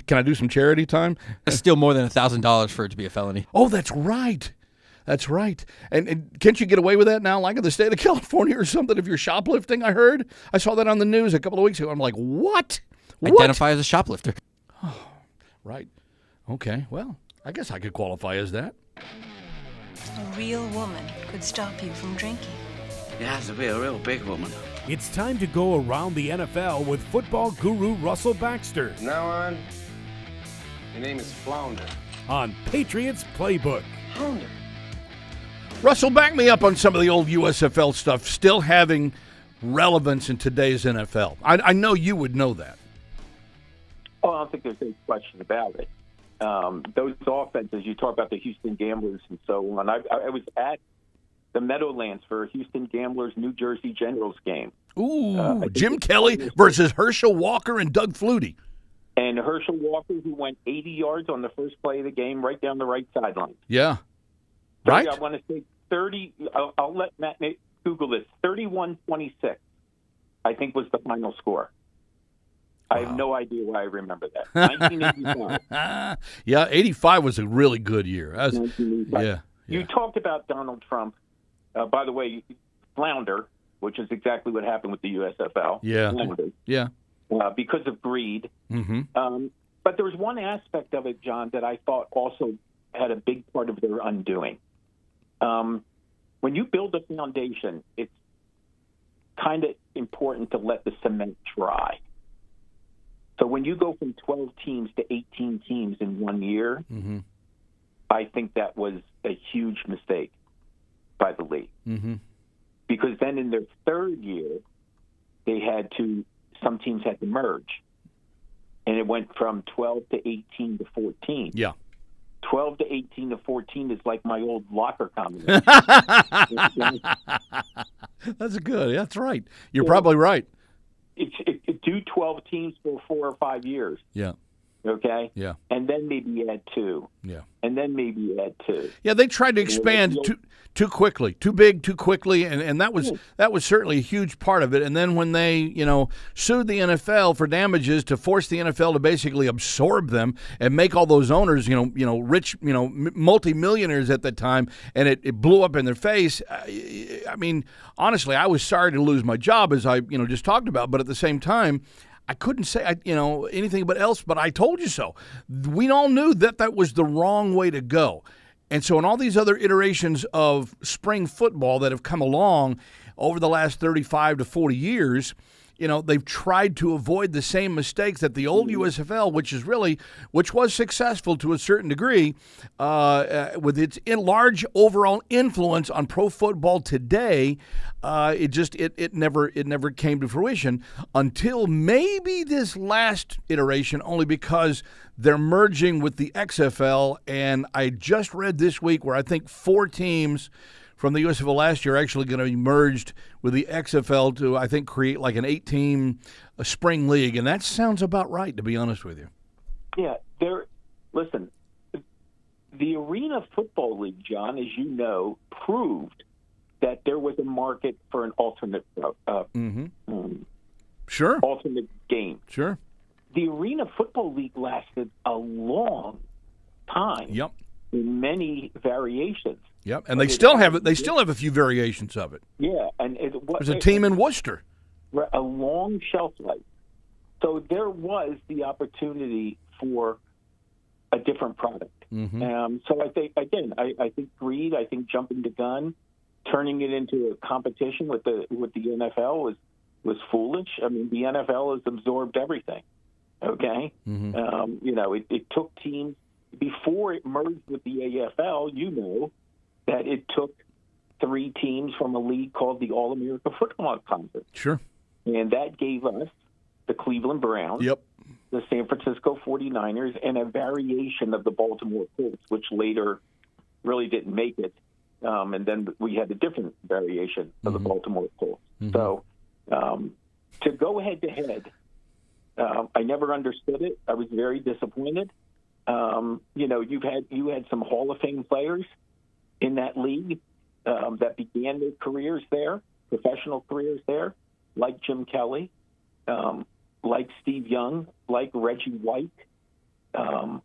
Can I do some charity time? It's still more than $1,000 for it to be a felony. Oh, that's right. That's right. And can't you get away with that now, like in the state of California or something, if you're shoplifting, I heard? I saw that on the news a couple of weeks ago. I'm like, what? Identify as a shoplifter. Oh, right. Okay, well, I guess I could qualify as that. A real woman could stop you from drinking. You have to be a real big woman. It's time to go around the NFL with football guru Russell Baxter. From now on, your name is Flounder. On Patriots Playbook. Flounder. Russell, back me up on some of the old USFL stuff still having relevance in today's NFL. I know you would know that. Oh, I don't think there's any question about it. Those offenses, you talk about the Houston Gamblers and so on. I was at the Meadowlands for a Houston Gamblers New Jersey Generals game. Ooh, Jim Kelly versus Herschel Walker and Doug Flutie. And Herschel Walker, who went 80 yards on the first play of the game, right down the right sideline. Yeah. Right? I want to say 30. I'll let Matt Google this. 31-26, I think, was the final score. Wow. I have no idea why I remember that. 1985. Yeah, 85 was a really good year. Yeah. You talked about Donald Trump. By the way, flounder, which is exactly what happened with the USFL. Yeah. Flounder, yeah. Because of greed. Mm-hmm. But there was one aspect of it, John, that I thought also had a big part of their undoing. When you build a foundation, it's kind of important to let the cement dry. So when you go from 12 teams to 18 teams in 1 year, I think that was a huge mistake by the league. Because then in their third year, some teams had to merge. And it went from 12 to 18 to 14. Yeah. 12 to 18 to 14 is like my old locker combination. That's good. That's right. You're probably right. Do 12 teams for 4 or 5 years. Yeah. Okay? Yeah. And then maybe add 2. Yeah. And then maybe add 2. Yeah, they tried to expand too quickly, too big, too quickly, and that was certainly a huge part of it. And then when they, sued the NFL for damages to force the NFL to basically absorb them and make all those owners, rich, multimillionaires at that time, and it blew up in their face. I mean, honestly, I was sorry to lose my job, as I, just talked about, but at the same time, I couldn't say, anything but else, but I told you so. We all knew that was the wrong way to go. And so in all these other iterations of spring football that have come along over the last 35 to 40 years, they've tried to avoid the same mistakes that the old USFL, which was successful to a certain degree, with its large overall influence on pro football today. It never came to fruition until maybe this last iteration, only because they're merging with the XFL. And I just read this week where I think 4 teams from the USFL last year are actually going to be merged with the XFL to, I think, create like an 8-team spring league. And that sounds about right, to be honest with you. Yeah. Listen, the Arena Football League, John, as you know, proved that there was a market for an alternate Sure. alternate game. Sure. The Arena Football League lasted a long time. Yep. In many variations. Yep, and they still have it. They still have a few variations of it. Yeah, and there's a team in Worcester. A long shelf life. So there was the opportunity for a different product. So I think I think greed. I think jumping the gun, turning it into a competition with the NFL was foolish. I mean, the NFL has absorbed everything. Okay, it took teams before it merged with the AFL. That it took 3 teams from a league called the All-America Football Conference. Sure. And that gave us the Cleveland Browns, the San Francisco 49ers, and a variation of the Baltimore Colts, which later really didn't make it. And then we had a different variation of the Baltimore Colts. So to go head-to-head, I never understood it. I was very disappointed. You had some Hall of Fame players in that league that began their careers there, professional careers there, like Jim Kelly, like Steve Young, like Reggie White,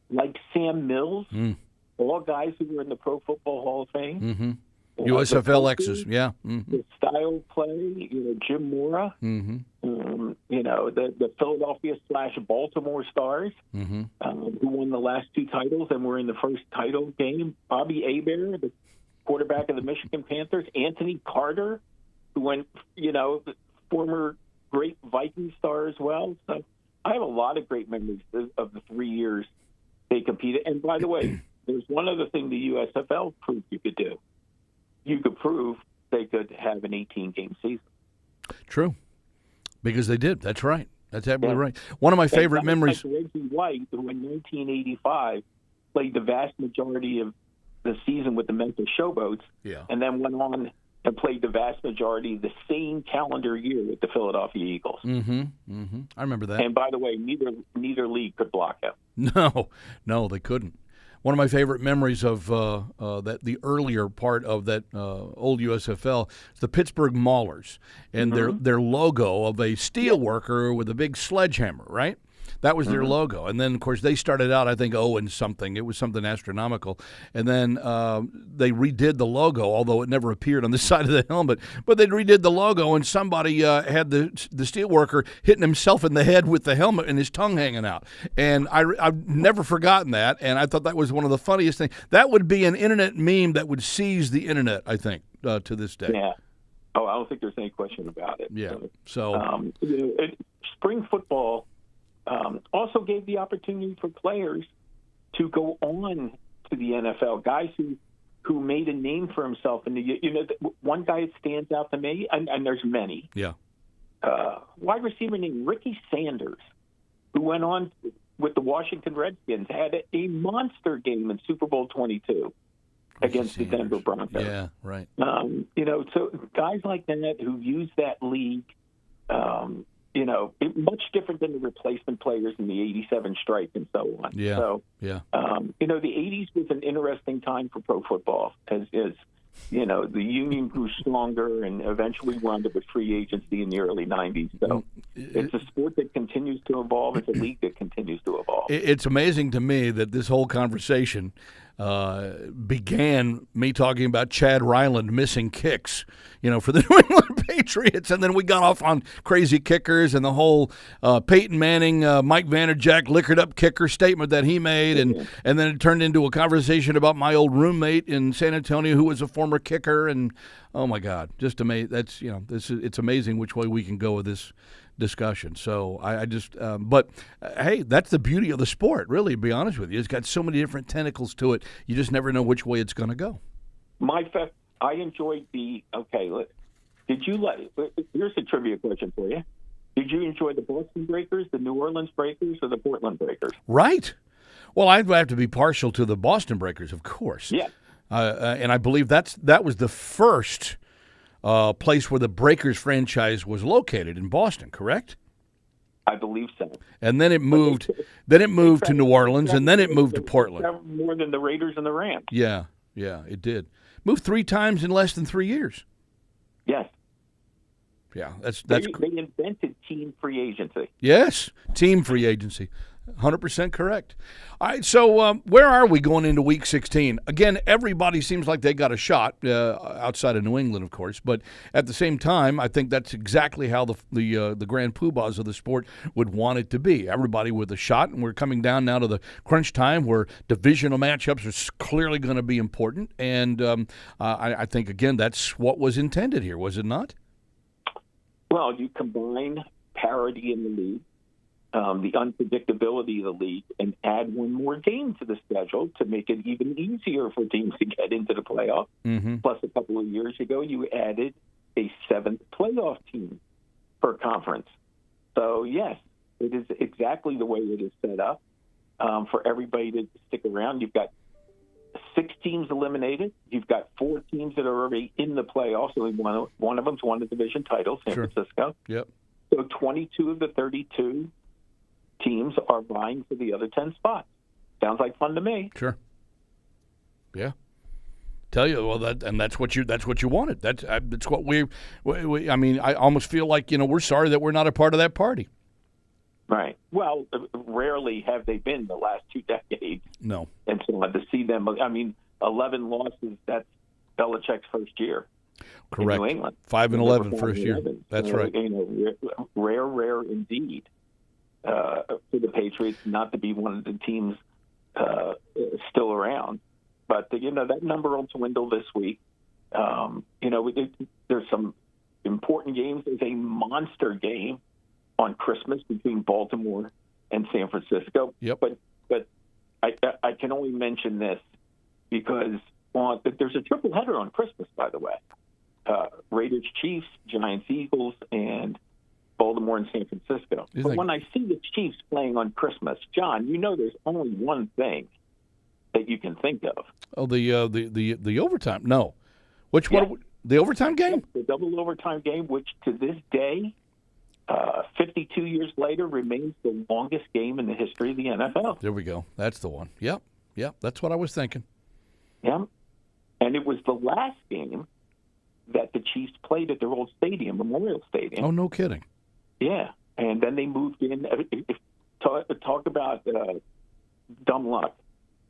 like Sam Mills, all guys who were in the Pro Football Hall of Fame. USFL X's, yeah. The style play, Jim Mora, the Philadelphia / Baltimore Stars, who won the last 2 titles and were in the first title game. Bobby Hebert, the quarterback of the Michigan Panthers. Anthony Carter, who went, the former great Viking star as well. So I have a lot of great memories of the 3 years they competed. And by the way, there's one other thing the USFL proved you could do. You could prove they could have an 18-game season. True. Because they did. That's right. That's absolutely right. One of my favorite memories. Like Reggie White, who in 1985 played the vast majority of the season with the Memphis Showboats, and then went on and played the vast majority of the same calendar year with the Philadelphia Eagles. I remember that. And by the way, neither league could block him. No, they couldn't. One of my favorite memories of the earlier part of that old USFL is the Pittsburgh Maulers and their logo of a steel worker with a big sledgehammer, right? That was their logo. And then, of course, they started out, I think, 0-something. It was something astronomical. And then they redid the logo, although it never appeared on the side of the helmet. But they redid the logo, and somebody had the steelworker hitting himself in the head with the helmet and his tongue hanging out. And I've never forgotten that, and I thought that was one of the funniest things. That would be an internet meme that would seize the internet, I think, to this day. Yeah. Oh, I don't think there's any question about it. Yeah. So spring football, also gave the opportunity for players to go on to the NFL, guys who made a name for himself. And one guy that stands out to me, and there's many. Yeah. Wide receiver named Ricky Sanders, who went on with the Washington Redskins, had a monster game in Super Bowl 22 against the Denver Broncos. Yeah, right. So guys like that who use that league, much different than the replacement players in the '87 strike and so on. Yeah. So, yeah. The '80s was an interesting time for pro football, as the union grew stronger and eventually wound up with free agency in the early '90s. So it's a sport that continues to evolve. It's a league that continues to evolve. It's amazing to me that this whole conversation began me talking about Chad Ryland missing kicks, for the New England Patriots, and then we got off on crazy kickers and the whole Peyton Manning, Mike Vanderjagt liquored up kicker statement that he made, and then it turned into a conversation about my old roommate in San Antonio who was a former kicker, and oh my God, just amazing. That's it's amazing which way we can go with this discussion. So I just, but hey, that's the beauty of the sport, really, to be honest with you. It's got so many different tentacles to it. You just never know which way it's going to go. I enjoyed here's a trivia question for you. Did you enjoy the Boston Breakers, the New Orleans Breakers, or the Portland Breakers? Right. Well, I'd have to be partial to the Boston Breakers, of course. Yeah. And I believe that was the first place where the Breakers franchise was located in Boston, correct? I believe so. And then it moved. To New Orleans, and then it moved to Portland. More than the Raiders and the Rams. Yeah, it did. Moved 3 times in less than 3 years. Yes. Yeah, they invented team free agency. Yes, team free agency. 100% correct. All right, so where are we going into Week 16? Again, everybody seems like they got a shot outside of New England, of course. But at the same time, I think that's exactly how the grand poobahs of the sport would want it to be. Everybody with a shot, and we're coming down now to the crunch time where divisional matchups are clearly going to be important. And I think, again, that's what was intended here, was it not? Well, you combine parity in the league, the unpredictability of the league, and add one more game to the schedule to make it even easier for teams to get into the playoff. Mm-hmm. Plus, a couple of years ago, you added a 7th playoff team per conference. So, yes, it is exactly the way it is set up for everybody to stick around. You've got 6 teams eliminated. You've got 4 teams that are already in the playoffs. Only one of them's won the division title, San Francisco. Yep. So 22 of the 32 teams are vying for the other 10 spots. Sounds like fun to me. Sure. Yeah. Tell you, well, that's what you wanted. That's what we. I mean, I almost feel like we're sorry that we're not a part of that party. Right. Well, rarely have they been the last 2 decades. No. And so to see them, 11 losses, that's Belichick's first year. Correct. In New England. 5-11 first year. That's right. Rare indeed for the Patriots not to be one of the teams still around. But, that number will dwindle this week. There's some important games. There's a monster game on Christmas between Baltimore and San Francisco. Yep. But I can only mention this because there's a triple header on Christmas, by the way. Raiders, Chiefs, Giants, Eagles, and Baltimore and San Francisco. But when I see the Chiefs playing on Christmas, John, there's only one thing that you can think of. Oh, the overtime? No. Which one? The overtime game? The double overtime game, which to this day, 52 years later, remains the longest game in the history of the NFL. There we go. That's the one. Yep. That's what I was thinking. Yeah. And it was the last game that the Chiefs played at their old stadium, Memorial Stadium. Oh, no kidding. Yeah. And then they moved in. Talk about dumb luck.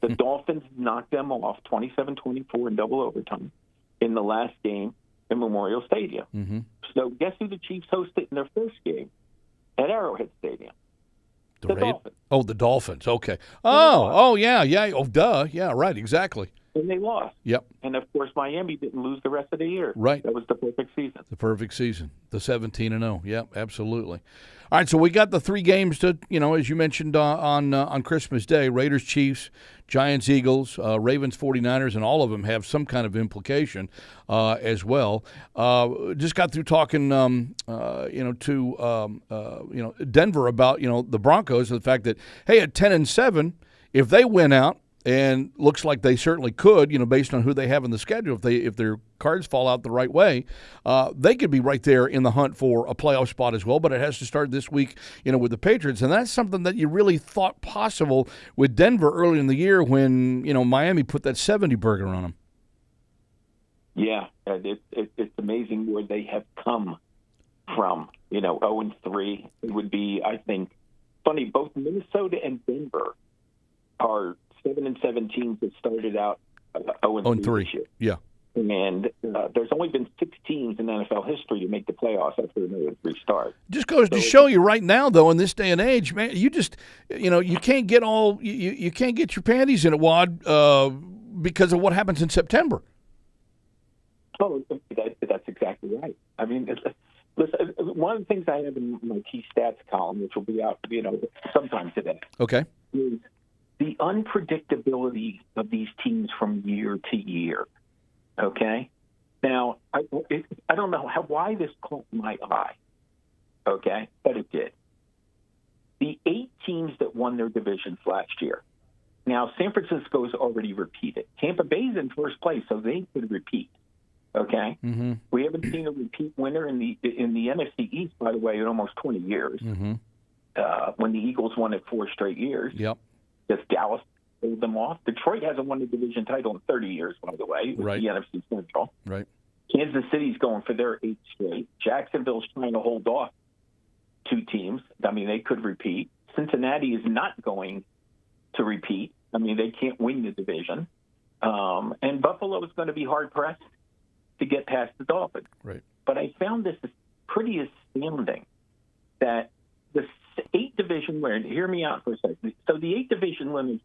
The Dolphins knocked them off 27-24 in double overtime in the last game in Memorial Stadium. Mm-hmm. So guess who the Chiefs hosted in their first game at Arrowhead Stadium? The Dolphins. Oh, the Dolphins. Okay. Oh, yeah. Oh, duh. Yeah, right. Exactly. And they lost. Yep. And, of course, Miami didn't lose the rest of the year. Right. That was the perfect season. The perfect season. The 17-0. Yep, absolutely. All right, so we got the 3 games to, as you mentioned on Christmas Day, Raiders, Chiefs, Giants, Eagles, Ravens, 49ers, and all of them have some kind of implication as well. Just got through talking, to Denver about, the Broncos and the fact that, hey, at 10-7, if they win out, and looks like they certainly could, based on who they have in the schedule. If their cards fall out the right way, they could be right there in the hunt for a playoff spot as well. But it has to start this week, with the Patriots, and that's something that you really thought possible with Denver early in the year when Miami put that 70 burger on them. Yeah, it's amazing where they have come from. 0-3. It would be, I think, funny. Both Minnesota and Denver are 7-7 teams that started out 0-3 this year. Yeah. And there's only been 6 teams in NFL history to make the playoffs after an 0-3 start. Just goes to show you right now, though, in this day and age, man, you just, you can't get you can't get your panties in a wad because of what happens in September. Oh, that's exactly right. I mean, listen, one of the things I have in my key stats column, which will be out, sometime today. Okay. Is the unpredictability of these teams from year to year. Okay? Now, I don't know why this caught my eye, okay, but it did. The 8 teams that won their divisions last year. Now, San Francisco's already repeated. Tampa Bay's in first place, so they could repeat. Okay? Mm-hmm. We haven't seen a repeat winner in the NFC East, by the way, in almost 20 years. Mm-hmm. When the Eagles won it 4 straight years. Yep. Just Dallas pulled them off. Detroit hasn't won the division title in 30 years, by the way, with the NFC Central. Right. Kansas City's going for their 8th straight. Jacksonville's trying to hold off 2 teams. I mean, they could repeat. Cincinnati is not going to repeat. I mean, they can't win the division. And Buffalo is going to be hard-pressed to get past the Dolphins. Right. But I found this pretty astounding that the 8 division winners, hear me out for a second. So the 8 division winners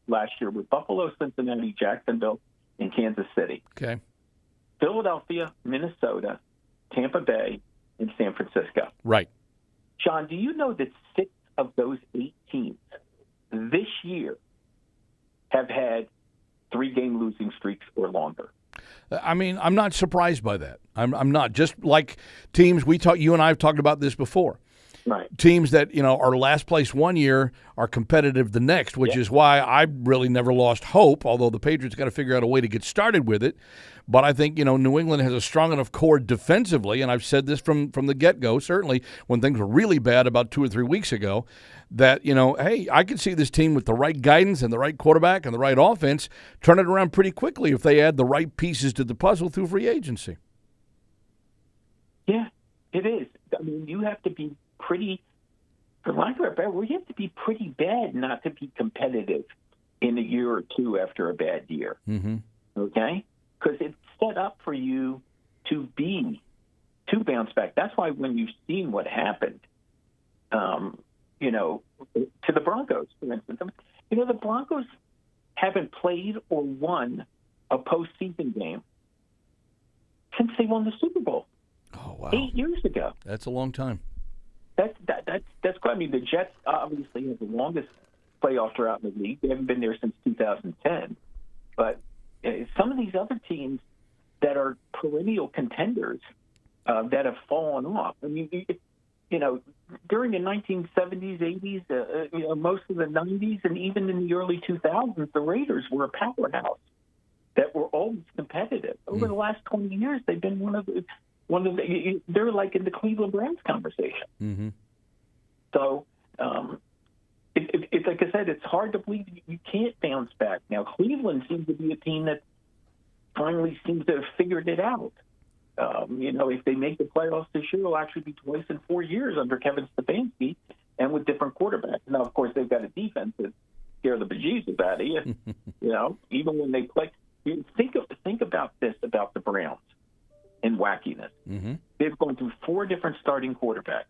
last year were Buffalo, Cincinnati, Jacksonville, and Kansas City. Okay. Philadelphia, Minnesota, Tampa Bay, and San Francisco. Right. John, do you know that 6 of those 8 teams this year have had 3-game losing streaks or longer? I mean, I'm not surprised by that. I'm not. Just like teams you and I have talked about this before. Right. Teams that, are last place one year are competitive the next, which is why I really never lost hope, although the Patriots got to figure out a way to get started with it. But I think, New England has a strong enough core defensively, and I've said this from the get-go, certainly when things were really bad about 2 or 3 weeks ago, that, hey, I could see this team with the right guidance and the right quarterback and the right offense turn it around pretty quickly if they add the right pieces to the puzzle through free agency. Yeah, it is. I mean, you have to be pretty, for lack of a better word, you have to be pretty bad not to be competitive in a year or 2 after a bad year. Mm-hmm. Okay? Because it's set up for you to bounce back. That's why when you've seen what happened, to the Broncos, for instance, the Broncos haven't played or won a postseason game since they won the Super Bowl. Oh, wow. 8 years ago. That's a long time. That's quite. I mean, the Jets obviously have the longest playoff drought in the league. They haven't been there since 2010. But some of these other teams that are perennial contenders that have fallen off. I mean, during the 1970s, 80s, most of the 90s, and even in the early 2000s, the Raiders were a powerhouse that were always competitive. Over the last 20 years, they've been one of the. They're like in the Cleveland Browns conversation. Mm-hmm. So, it's like I said, it's hard to believe you can't bounce back. Now, Cleveland seems to be a team that finally seems to have figured it out. If they make the playoffs this year, it'll actually be twice in 4 years under Kevin Stefanski and with different quarterbacks. Now, of course, they've got a defense that scare the bejesus out of you. Even when they play. Think about this about the Browns. And wackiness. Mm-hmm. They've gone through 4 different starting quarterbacks.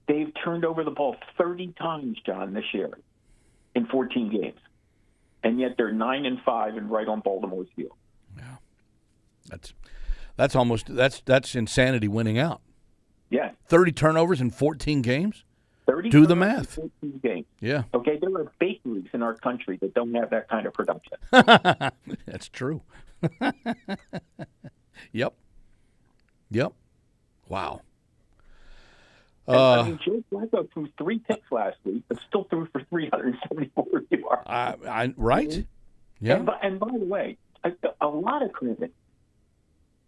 They've turned over the ball 30 times, John, this year in 14 games. and yet they're 9-5 and right on Baltimore's heel. Yeah, that's insanity winning out. Yeah, 30 turnovers in 14 games. 30 Do the math. 14 games. Yeah. Okay, there are bakeries in our country that don't have that kind of production. That's true. Yep. Wow. I mean, Joe Flacco threw 3 picks last week, but still threw for 374 yards. Right? Yeah. And by the way, a lot of credit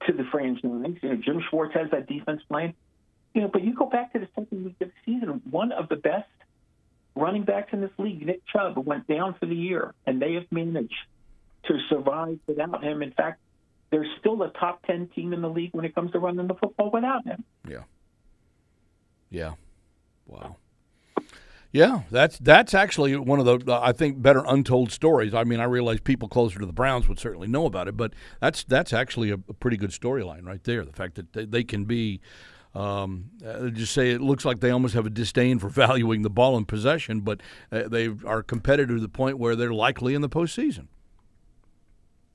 to the franchise. You know, Jim Schwartz has that defense playing. You know, but you go back to the second week of the season, one of the best running backs in this league, Nick Chubb, went down for the year, and they have managed to survive without him. In fact, they're still a top 10 team in the league when it comes to running the football without him. Yeah. Wow. Yeah, that's actually one of the, I think, better untold stories. I mean, I realize people closer to the Browns would certainly know about it, but that's actually a pretty good storyline right there. The fact that they can be, just say it looks like they almost have a disdain for valuing the ball in possession, but they are competitive to the point where they're likely in the postseason.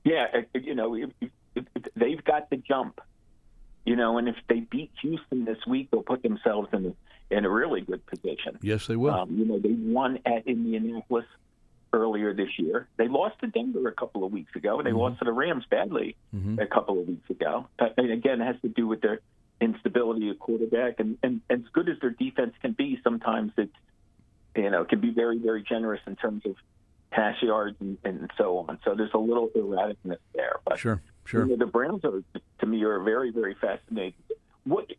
Yeah, you know, they've got the jump. You know, and if they beat Houston this week, they'll put themselves in a really good position. Yes, they will. You know, they won at Indianapolis earlier this year. They lost to Denver a couple of weeks ago, and they lost to the Rams badly a couple of weeks ago. And again, it has to do with their instability of quarterback. And as good as their defense can be, sometimes it's, you know, can be very, very generous in terms of pass yards and so on. So there's a little erraticness there. But Sure. You know, the Browns are, to me, are very, very fascinating. What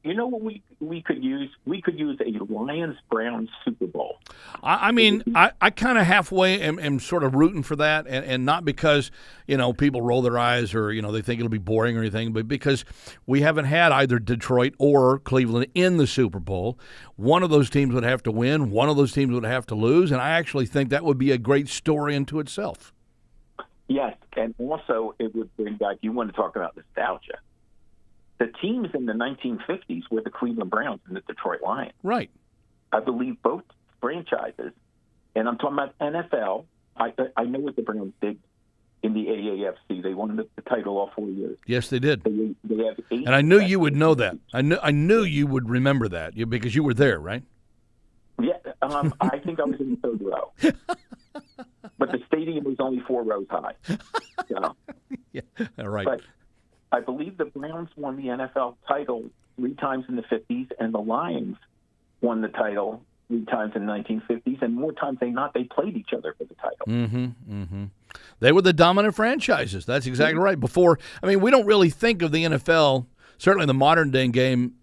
we could use? We could use a Lions-Browns Super Bowl. I mean, I kind of halfway am sort of rooting for that, and not because, you know, people roll their eyes or, you know, they think it'll be boring or anything, but because we haven't had either Detroit or Cleveland in the Super Bowl. One of those teams would have to win. One of those teams would have to lose, and I actually think that would be a great story unto itself. Yes, and also it would bring back, you want to talk about nostalgia. The teams in the 1950s were the Cleveland Browns and the Detroit Lions. Right. I believe both franchises, and I'm talking about NFL, I know what the Browns did in the AAFC. They won the title all 4 years. Yes, they did. They have 8. And I knew you would know that. I knew you would remember that because you were there, right? Yeah, I think I was in the third row. But the stadium was only 4 rows high. So. Yeah, all right. But I believe the Browns won the NFL title 3 times in the 50s, and the Lions won the title 3 times in the 1950s, and more times than not, they played each other for the title. They were the dominant franchises. That's exactly right. Before, I mean, we don't really think of the NFL, certainly the modern day game,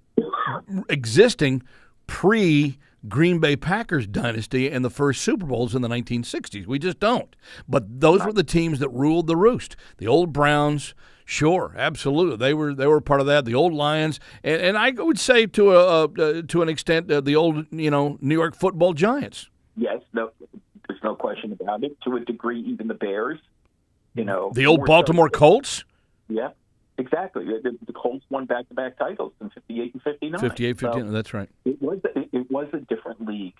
existing pre-Green Bay Packers dynasty and the first Super Bowls in the 1960s. We just don't. But those were the teams that ruled the roost. The old Browns, sure, absolutely. They were part of that. The old Lions, and I would say to an extent the old New York Football Giants. Yes, no, there's no question about it. To a degree, even the Bears. The old Baltimore Colts. Yeah, exactly. The Colts won back-to-back titles in 58 and 59. 58, 59. So that's right. It was a different league,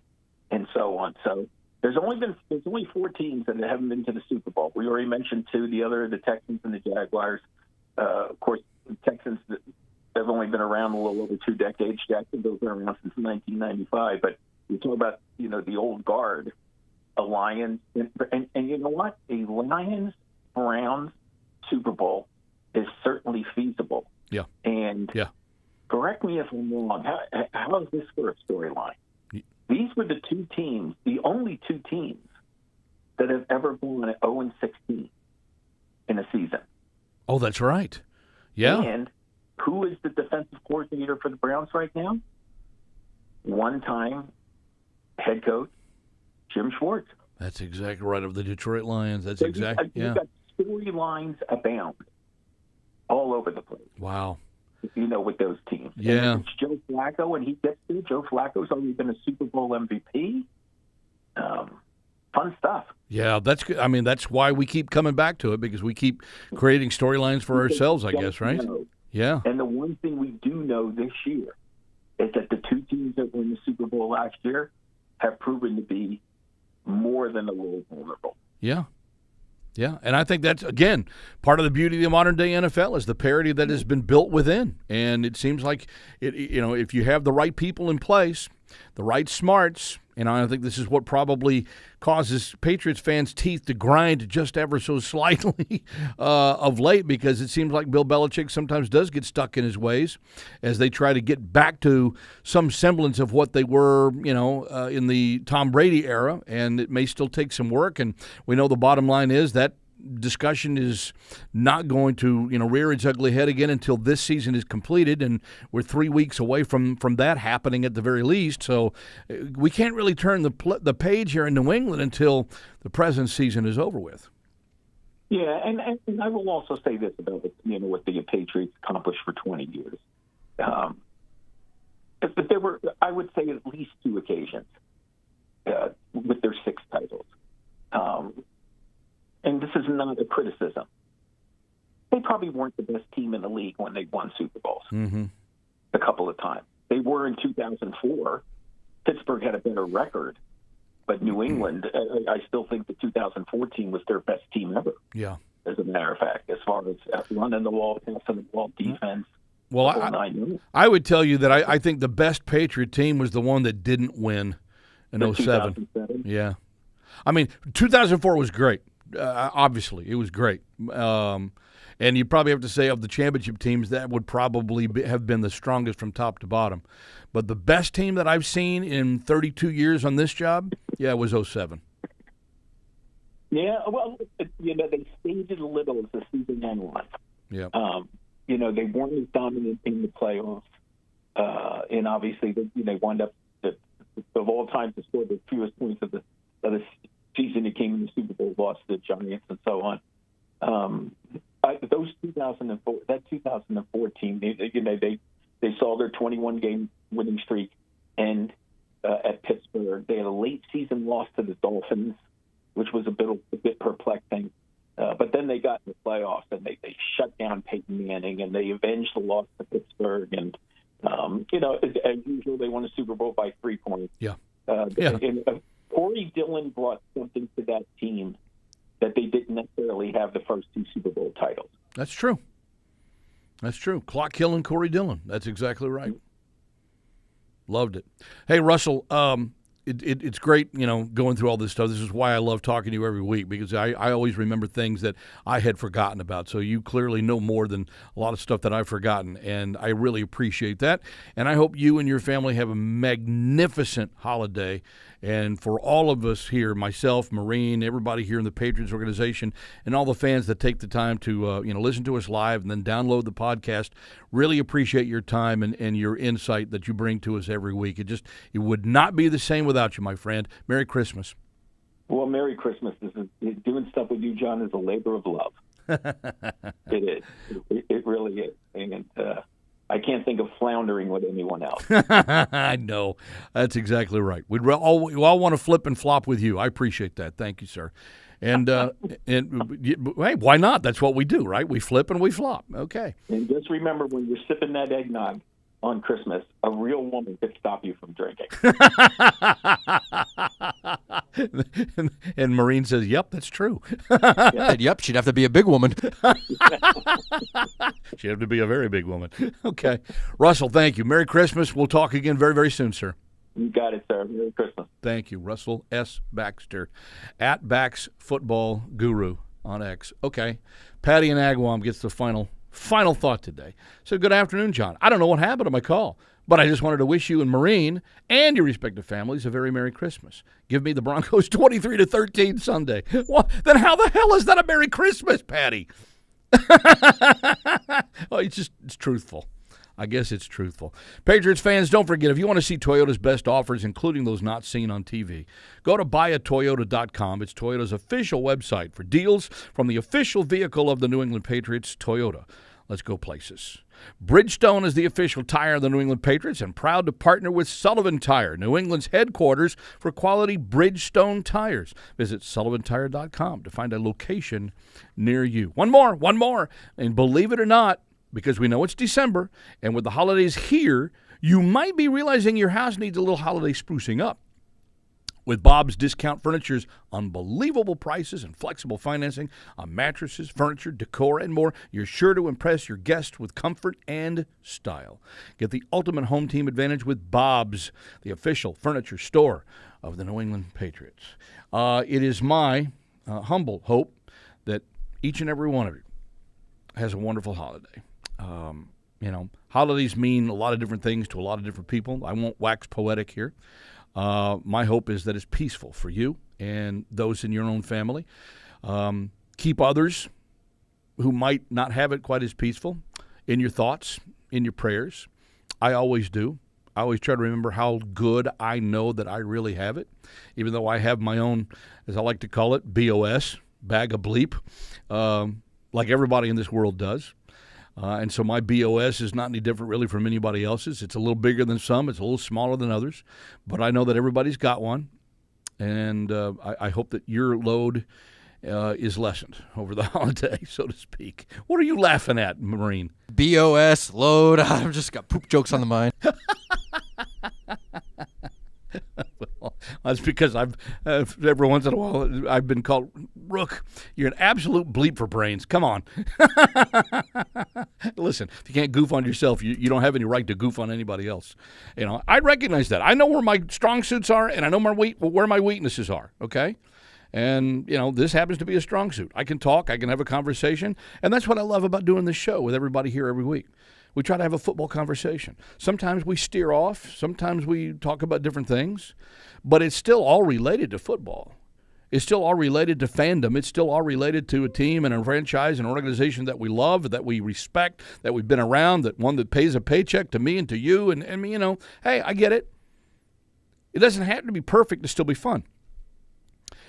and so on. So there's only 4 teams that haven't been to the Super Bowl. We already mentioned 2. The Texans and the Jaguars. Of course, the Texans have only been around a little over 2 decades. Jacksonville's been around since 1995. But you talk about the old guard, a Lions, and you know what? A Lions-Browns Super Bowl is certainly feasible. Yeah. And correct me if I'm wrong. How is this for a storyline? These were the 2 teams, the only 2 teams that have ever gone at 0-16 in a season. Oh, that's right. Yeah. And who is the defensive coordinator for the Browns right now? One-time head coach Jim Schwartz. That's exactly right, of the Detroit Lions. That's exactly, You've got storylines abound all over the place. Wow. With those teams. Yeah. And it's Joe Flacco, and he gets to. Joe Flacco's already been a Super Bowl MVP. Fun stuff. Yeah, that's good. I mean, that's why we keep coming back to it, because we keep creating storylines for ourselves, I guess, right? Yeah. And the one thing we do know this year is that the 2 teams that won the Super Bowl last year have proven to be more than a little vulnerable. Yeah. Yeah, and I think that's, again, part of the beauty of the modern-day NFL is the parity that has been built within. And it seems like, if you have the right people in place, the right smarts, and I think this is what probably causes Patriots fans' teeth to grind just ever so slightly of late, because it seems like Bill Belichick sometimes does get stuck in his ways as they try to get back to some semblance of what they were, in the Tom Brady era, and it may still take some work. And we know the bottom line is that discussion is not going to rear its ugly head again until this season is completed, and we're 3 weeks away from that happening at the very least. So we can't really turn the page here in New England until the present season is over with. Yeah, and I will also say this about what the Patriots accomplished for 20 years. But there were, I would say, at least 2 occasions with their 6 titles. And this is not a criticism. They probably weren't the best team in the league when they won Super Bowls a couple of times. They were in 2004. Pittsburgh had a better record, but New England, I still think the 2014 was their best team ever. Yeah. As a matter of fact, as far as running the wall, passing the ball, defense. Well, I would tell you that I think the best Patriot team was the one that didn't win in 07. 2007? Yeah. I mean, 2004 was great. Obviously, it was great. And you probably have to say of the championship teams, that would probably have been the strongest from top to bottom. But the best team that I've seen in 32 years on this job, was 07. Yeah, well, they staged it a little as the season went on. Yeah. They weren't as dominant in the playoffs. And obviously, they wound up, of all time, to score the fewest points of the season that came in the Super Bowl, lost to the Giants and so on. Those 2014, they saw their 21-game winning streak end at Pittsburgh. They had a late season loss to the Dolphins, which was a bit perplexing. But then they got in the playoffs and they shut down Peyton Manning and they avenged the loss to Pittsburgh. And as usual, they won a Super Bowl by 3 points. Yeah. Corey Dillon brought something to that team that they didn't necessarily have the first 2 Super Bowl titles. That's true. Clock killing Corey Dillon. That's exactly right. Loved it. Hey, Russell, it's great, going through all this stuff. This is why I love talking to you every week, because I always remember things that I had forgotten about. So you clearly know more than a lot of stuff that I've forgotten, and I really appreciate that. And I hope you and your family have a magnificent holiday. And for all of us here, myself, Maureen, everybody here in the Patriots organization, and all the fans that take the time to listen to us live and then download the podcast, really appreciate your time and your insight that you bring to us every week. It would not be the same without you, my friend. Merry Christmas. Well, Merry Christmas. Doing stuff with you, John, is a labor of love. It is. It really is. And I can't think of floundering with anyone else. I know. That's exactly right. We all want to flip and flop with you. I appreciate that. Thank you, sir. And hey, why not? That's what we do, right? We flip and we flop. Okay. And just remember, when you're sipping that eggnog on Christmas, a real woman could stop you from drinking. And Maureen says, yep, that's true. Yep, she'd have to be a big woman. She'd have to be a very big woman. Okay. Russell, thank you. Merry Christmas. We'll talk again very, very soon, sir. You got it, sir. Merry Christmas. Thank you. Russell S. Baxter, at Bax Football Guru on X. Okay. Patty in Agawam gets the final thought today. So good afternoon, John. I don't know what happened to my call, but I just wanted to wish you and Maureen and your respective families a very Merry Christmas. Give me the Broncos 23-13 Sunday. Well, then how the hell is that a Merry Christmas, Patty? Oh, it's truthful. I guess it's truthful. Patriots fans, don't forget, if you want to see Toyota's best offers, including those not seen on TV, go to buyatoyota.com. It's Toyota's official website for deals from the official vehicle of the New England Patriots, Toyota. Let's go places. Bridgestone is the official tire of the New England Patriots and proud to partner with Sullivan Tire, New England's headquarters for quality Bridgestone tires. Visit sullivantire.com to find a location near you. One more. And believe it or not, because we know it's December, and with the holidays here, you might be realizing your house needs a little holiday sprucing up. With Bob's Discount Furniture's unbelievable prices and flexible financing on mattresses, furniture, decor, and more, you're sure to impress your guests with comfort and style. Get the ultimate home team advantage with Bob's, the official furniture store of the New England Patriots. It is my humble hope that each and every one of you has a wonderful holiday. Holidays mean a lot of different things to a lot of different people. I won't wax poetic here. My hope is that it's peaceful for you and those in your own family. Keep others who might not have it quite as peaceful in your thoughts, in your prayers. I always do. I always try to remember how good I know that I really have it, even though I have my own, as I like to call it, BOS, bag of bleep, like everybody in this world does. And so my BOS is not any different really from anybody else's. It's a little bigger than some. It's a little smaller than others. But I know that everybody's got one. And I hope that your load is lessened over the holiday, so to speak. What are you laughing at, Marine? BOS, load. I've just got poop jokes on the mind. Well, that's because I've every once in a while I've been called Rook. You're an absolute bleep for brains. Come on. Listen, if you can't goof on yourself, you don't have any right to goof on anybody else. I recognize that. I know where my strong suits are, and I know where my weaknesses are. Okay. And, this happens to be a strong suit. I can talk. I can have a conversation. And that's what I love about doing this show with everybody here every week. We try to have a football conversation. Sometimes we steer off. Sometimes we talk about different things. But it's still all related to football. It's still all related to fandom. It's still all related to a team and a franchise and an organization that we love, that we respect, that we've been around, that one that pays a paycheck to me and to you. And hey, I get it. It doesn't have to be perfect to still be fun.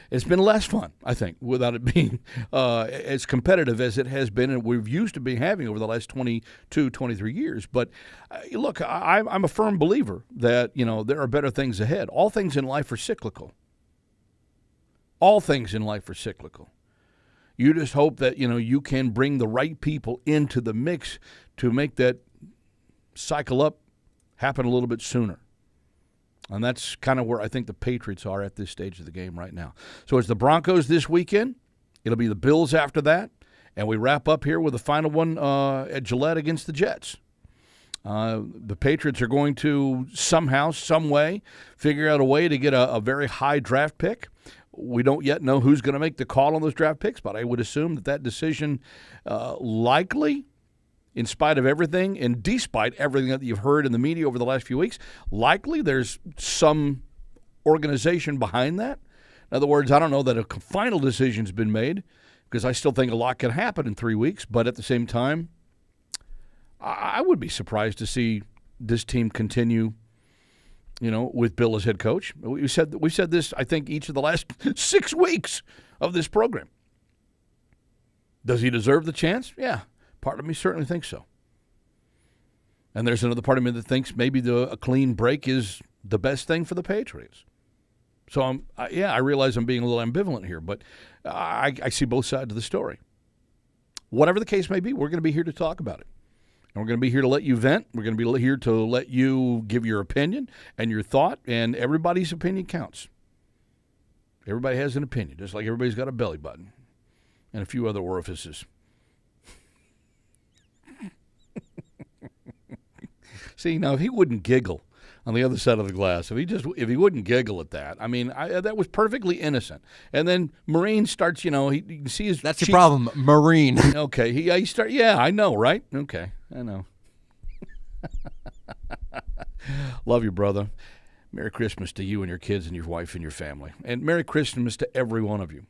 It's been less fun, I think, without it being as competitive as it has been and we've used to be having over the last 22, 23 years. But, look, I'm a firm believer that, there are better things ahead. All things in life are cyclical. All things in life are cyclical. You just hope that, you can bring the right people into the mix to make that cycle up happen a little bit sooner. And that's kind of where I think the Patriots are at this stage of the game right now. So it's the Broncos this weekend. It'll be the Bills after that. And we wrap up here with the final one at Gillette against the Jets. The Patriots are going to somehow, some way, figure out a way to get a very high draft pick. We don't yet know who's going to make the call on those draft picks, but I would assume that decision likely, in spite of everything and despite everything that you've heard in the media over the last few weeks, likely there's some organization behind that. In other words, I don't know that a final decision's been made because I still think a lot can happen in 3 weeks. But at the same time, I would be surprised to see this team continue, with Bill as head coach. We've said this, I think, each of the last 6 weeks of this program. Does he deserve the chance? Yeah. Part of me certainly thinks so. And there's another part of me that thinks maybe a clean break is the best thing for the Patriots. So, I realize I'm being a little ambivalent here, but I see both sides of the story. Whatever the case may be, we're going to be here to talk about it. And we're going to be here to let you vent. We're going to be here to let you give your opinion and your thought, and everybody's opinion counts. Everybody has an opinion, just like everybody's got a belly button and a few other orifices. See, now, if he wouldn't giggle on the other side of the glass, if he wouldn't giggle at that, that was perfectly innocent. And then Marine starts, you can see his That's cheeks. your problem, Marine. Okay, he starts, yeah, I know, right? Okay, I know. Love you, brother. Merry Christmas to you and your kids and your wife and your family. And Merry Christmas to every one of you,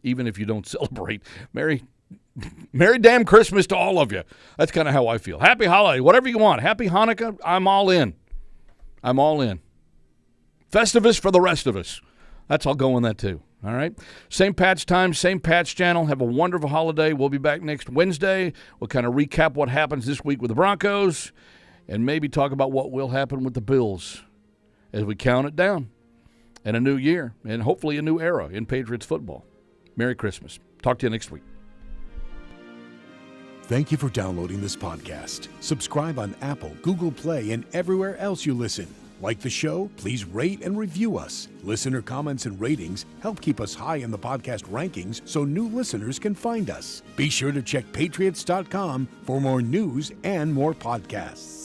even if you don't celebrate. Merry damn Christmas to all of you. That's kind of how I feel. Happy holiday, whatever you want. Happy Hanukkah, I'm all in. I'm all in. Festivus for the rest of us. I'll go on that too. All right? Same Pat's time, same Pat's channel. Have a wonderful holiday. We'll be back next Wednesday. We'll kind of recap what happens this week with the Broncos and maybe talk about what will happen with the Bills as we count it down and a new year and hopefully a new era in Patriots football. Merry Christmas. Talk to you next week. Thank you for downloading this podcast. Subscribe on Apple, Google Play, and everywhere else you listen. Like the show? Please rate and review us. Listener comments and ratings help keep us high in the podcast rankings so new listeners can find us. Be sure to check patriots.com for more news and more podcasts.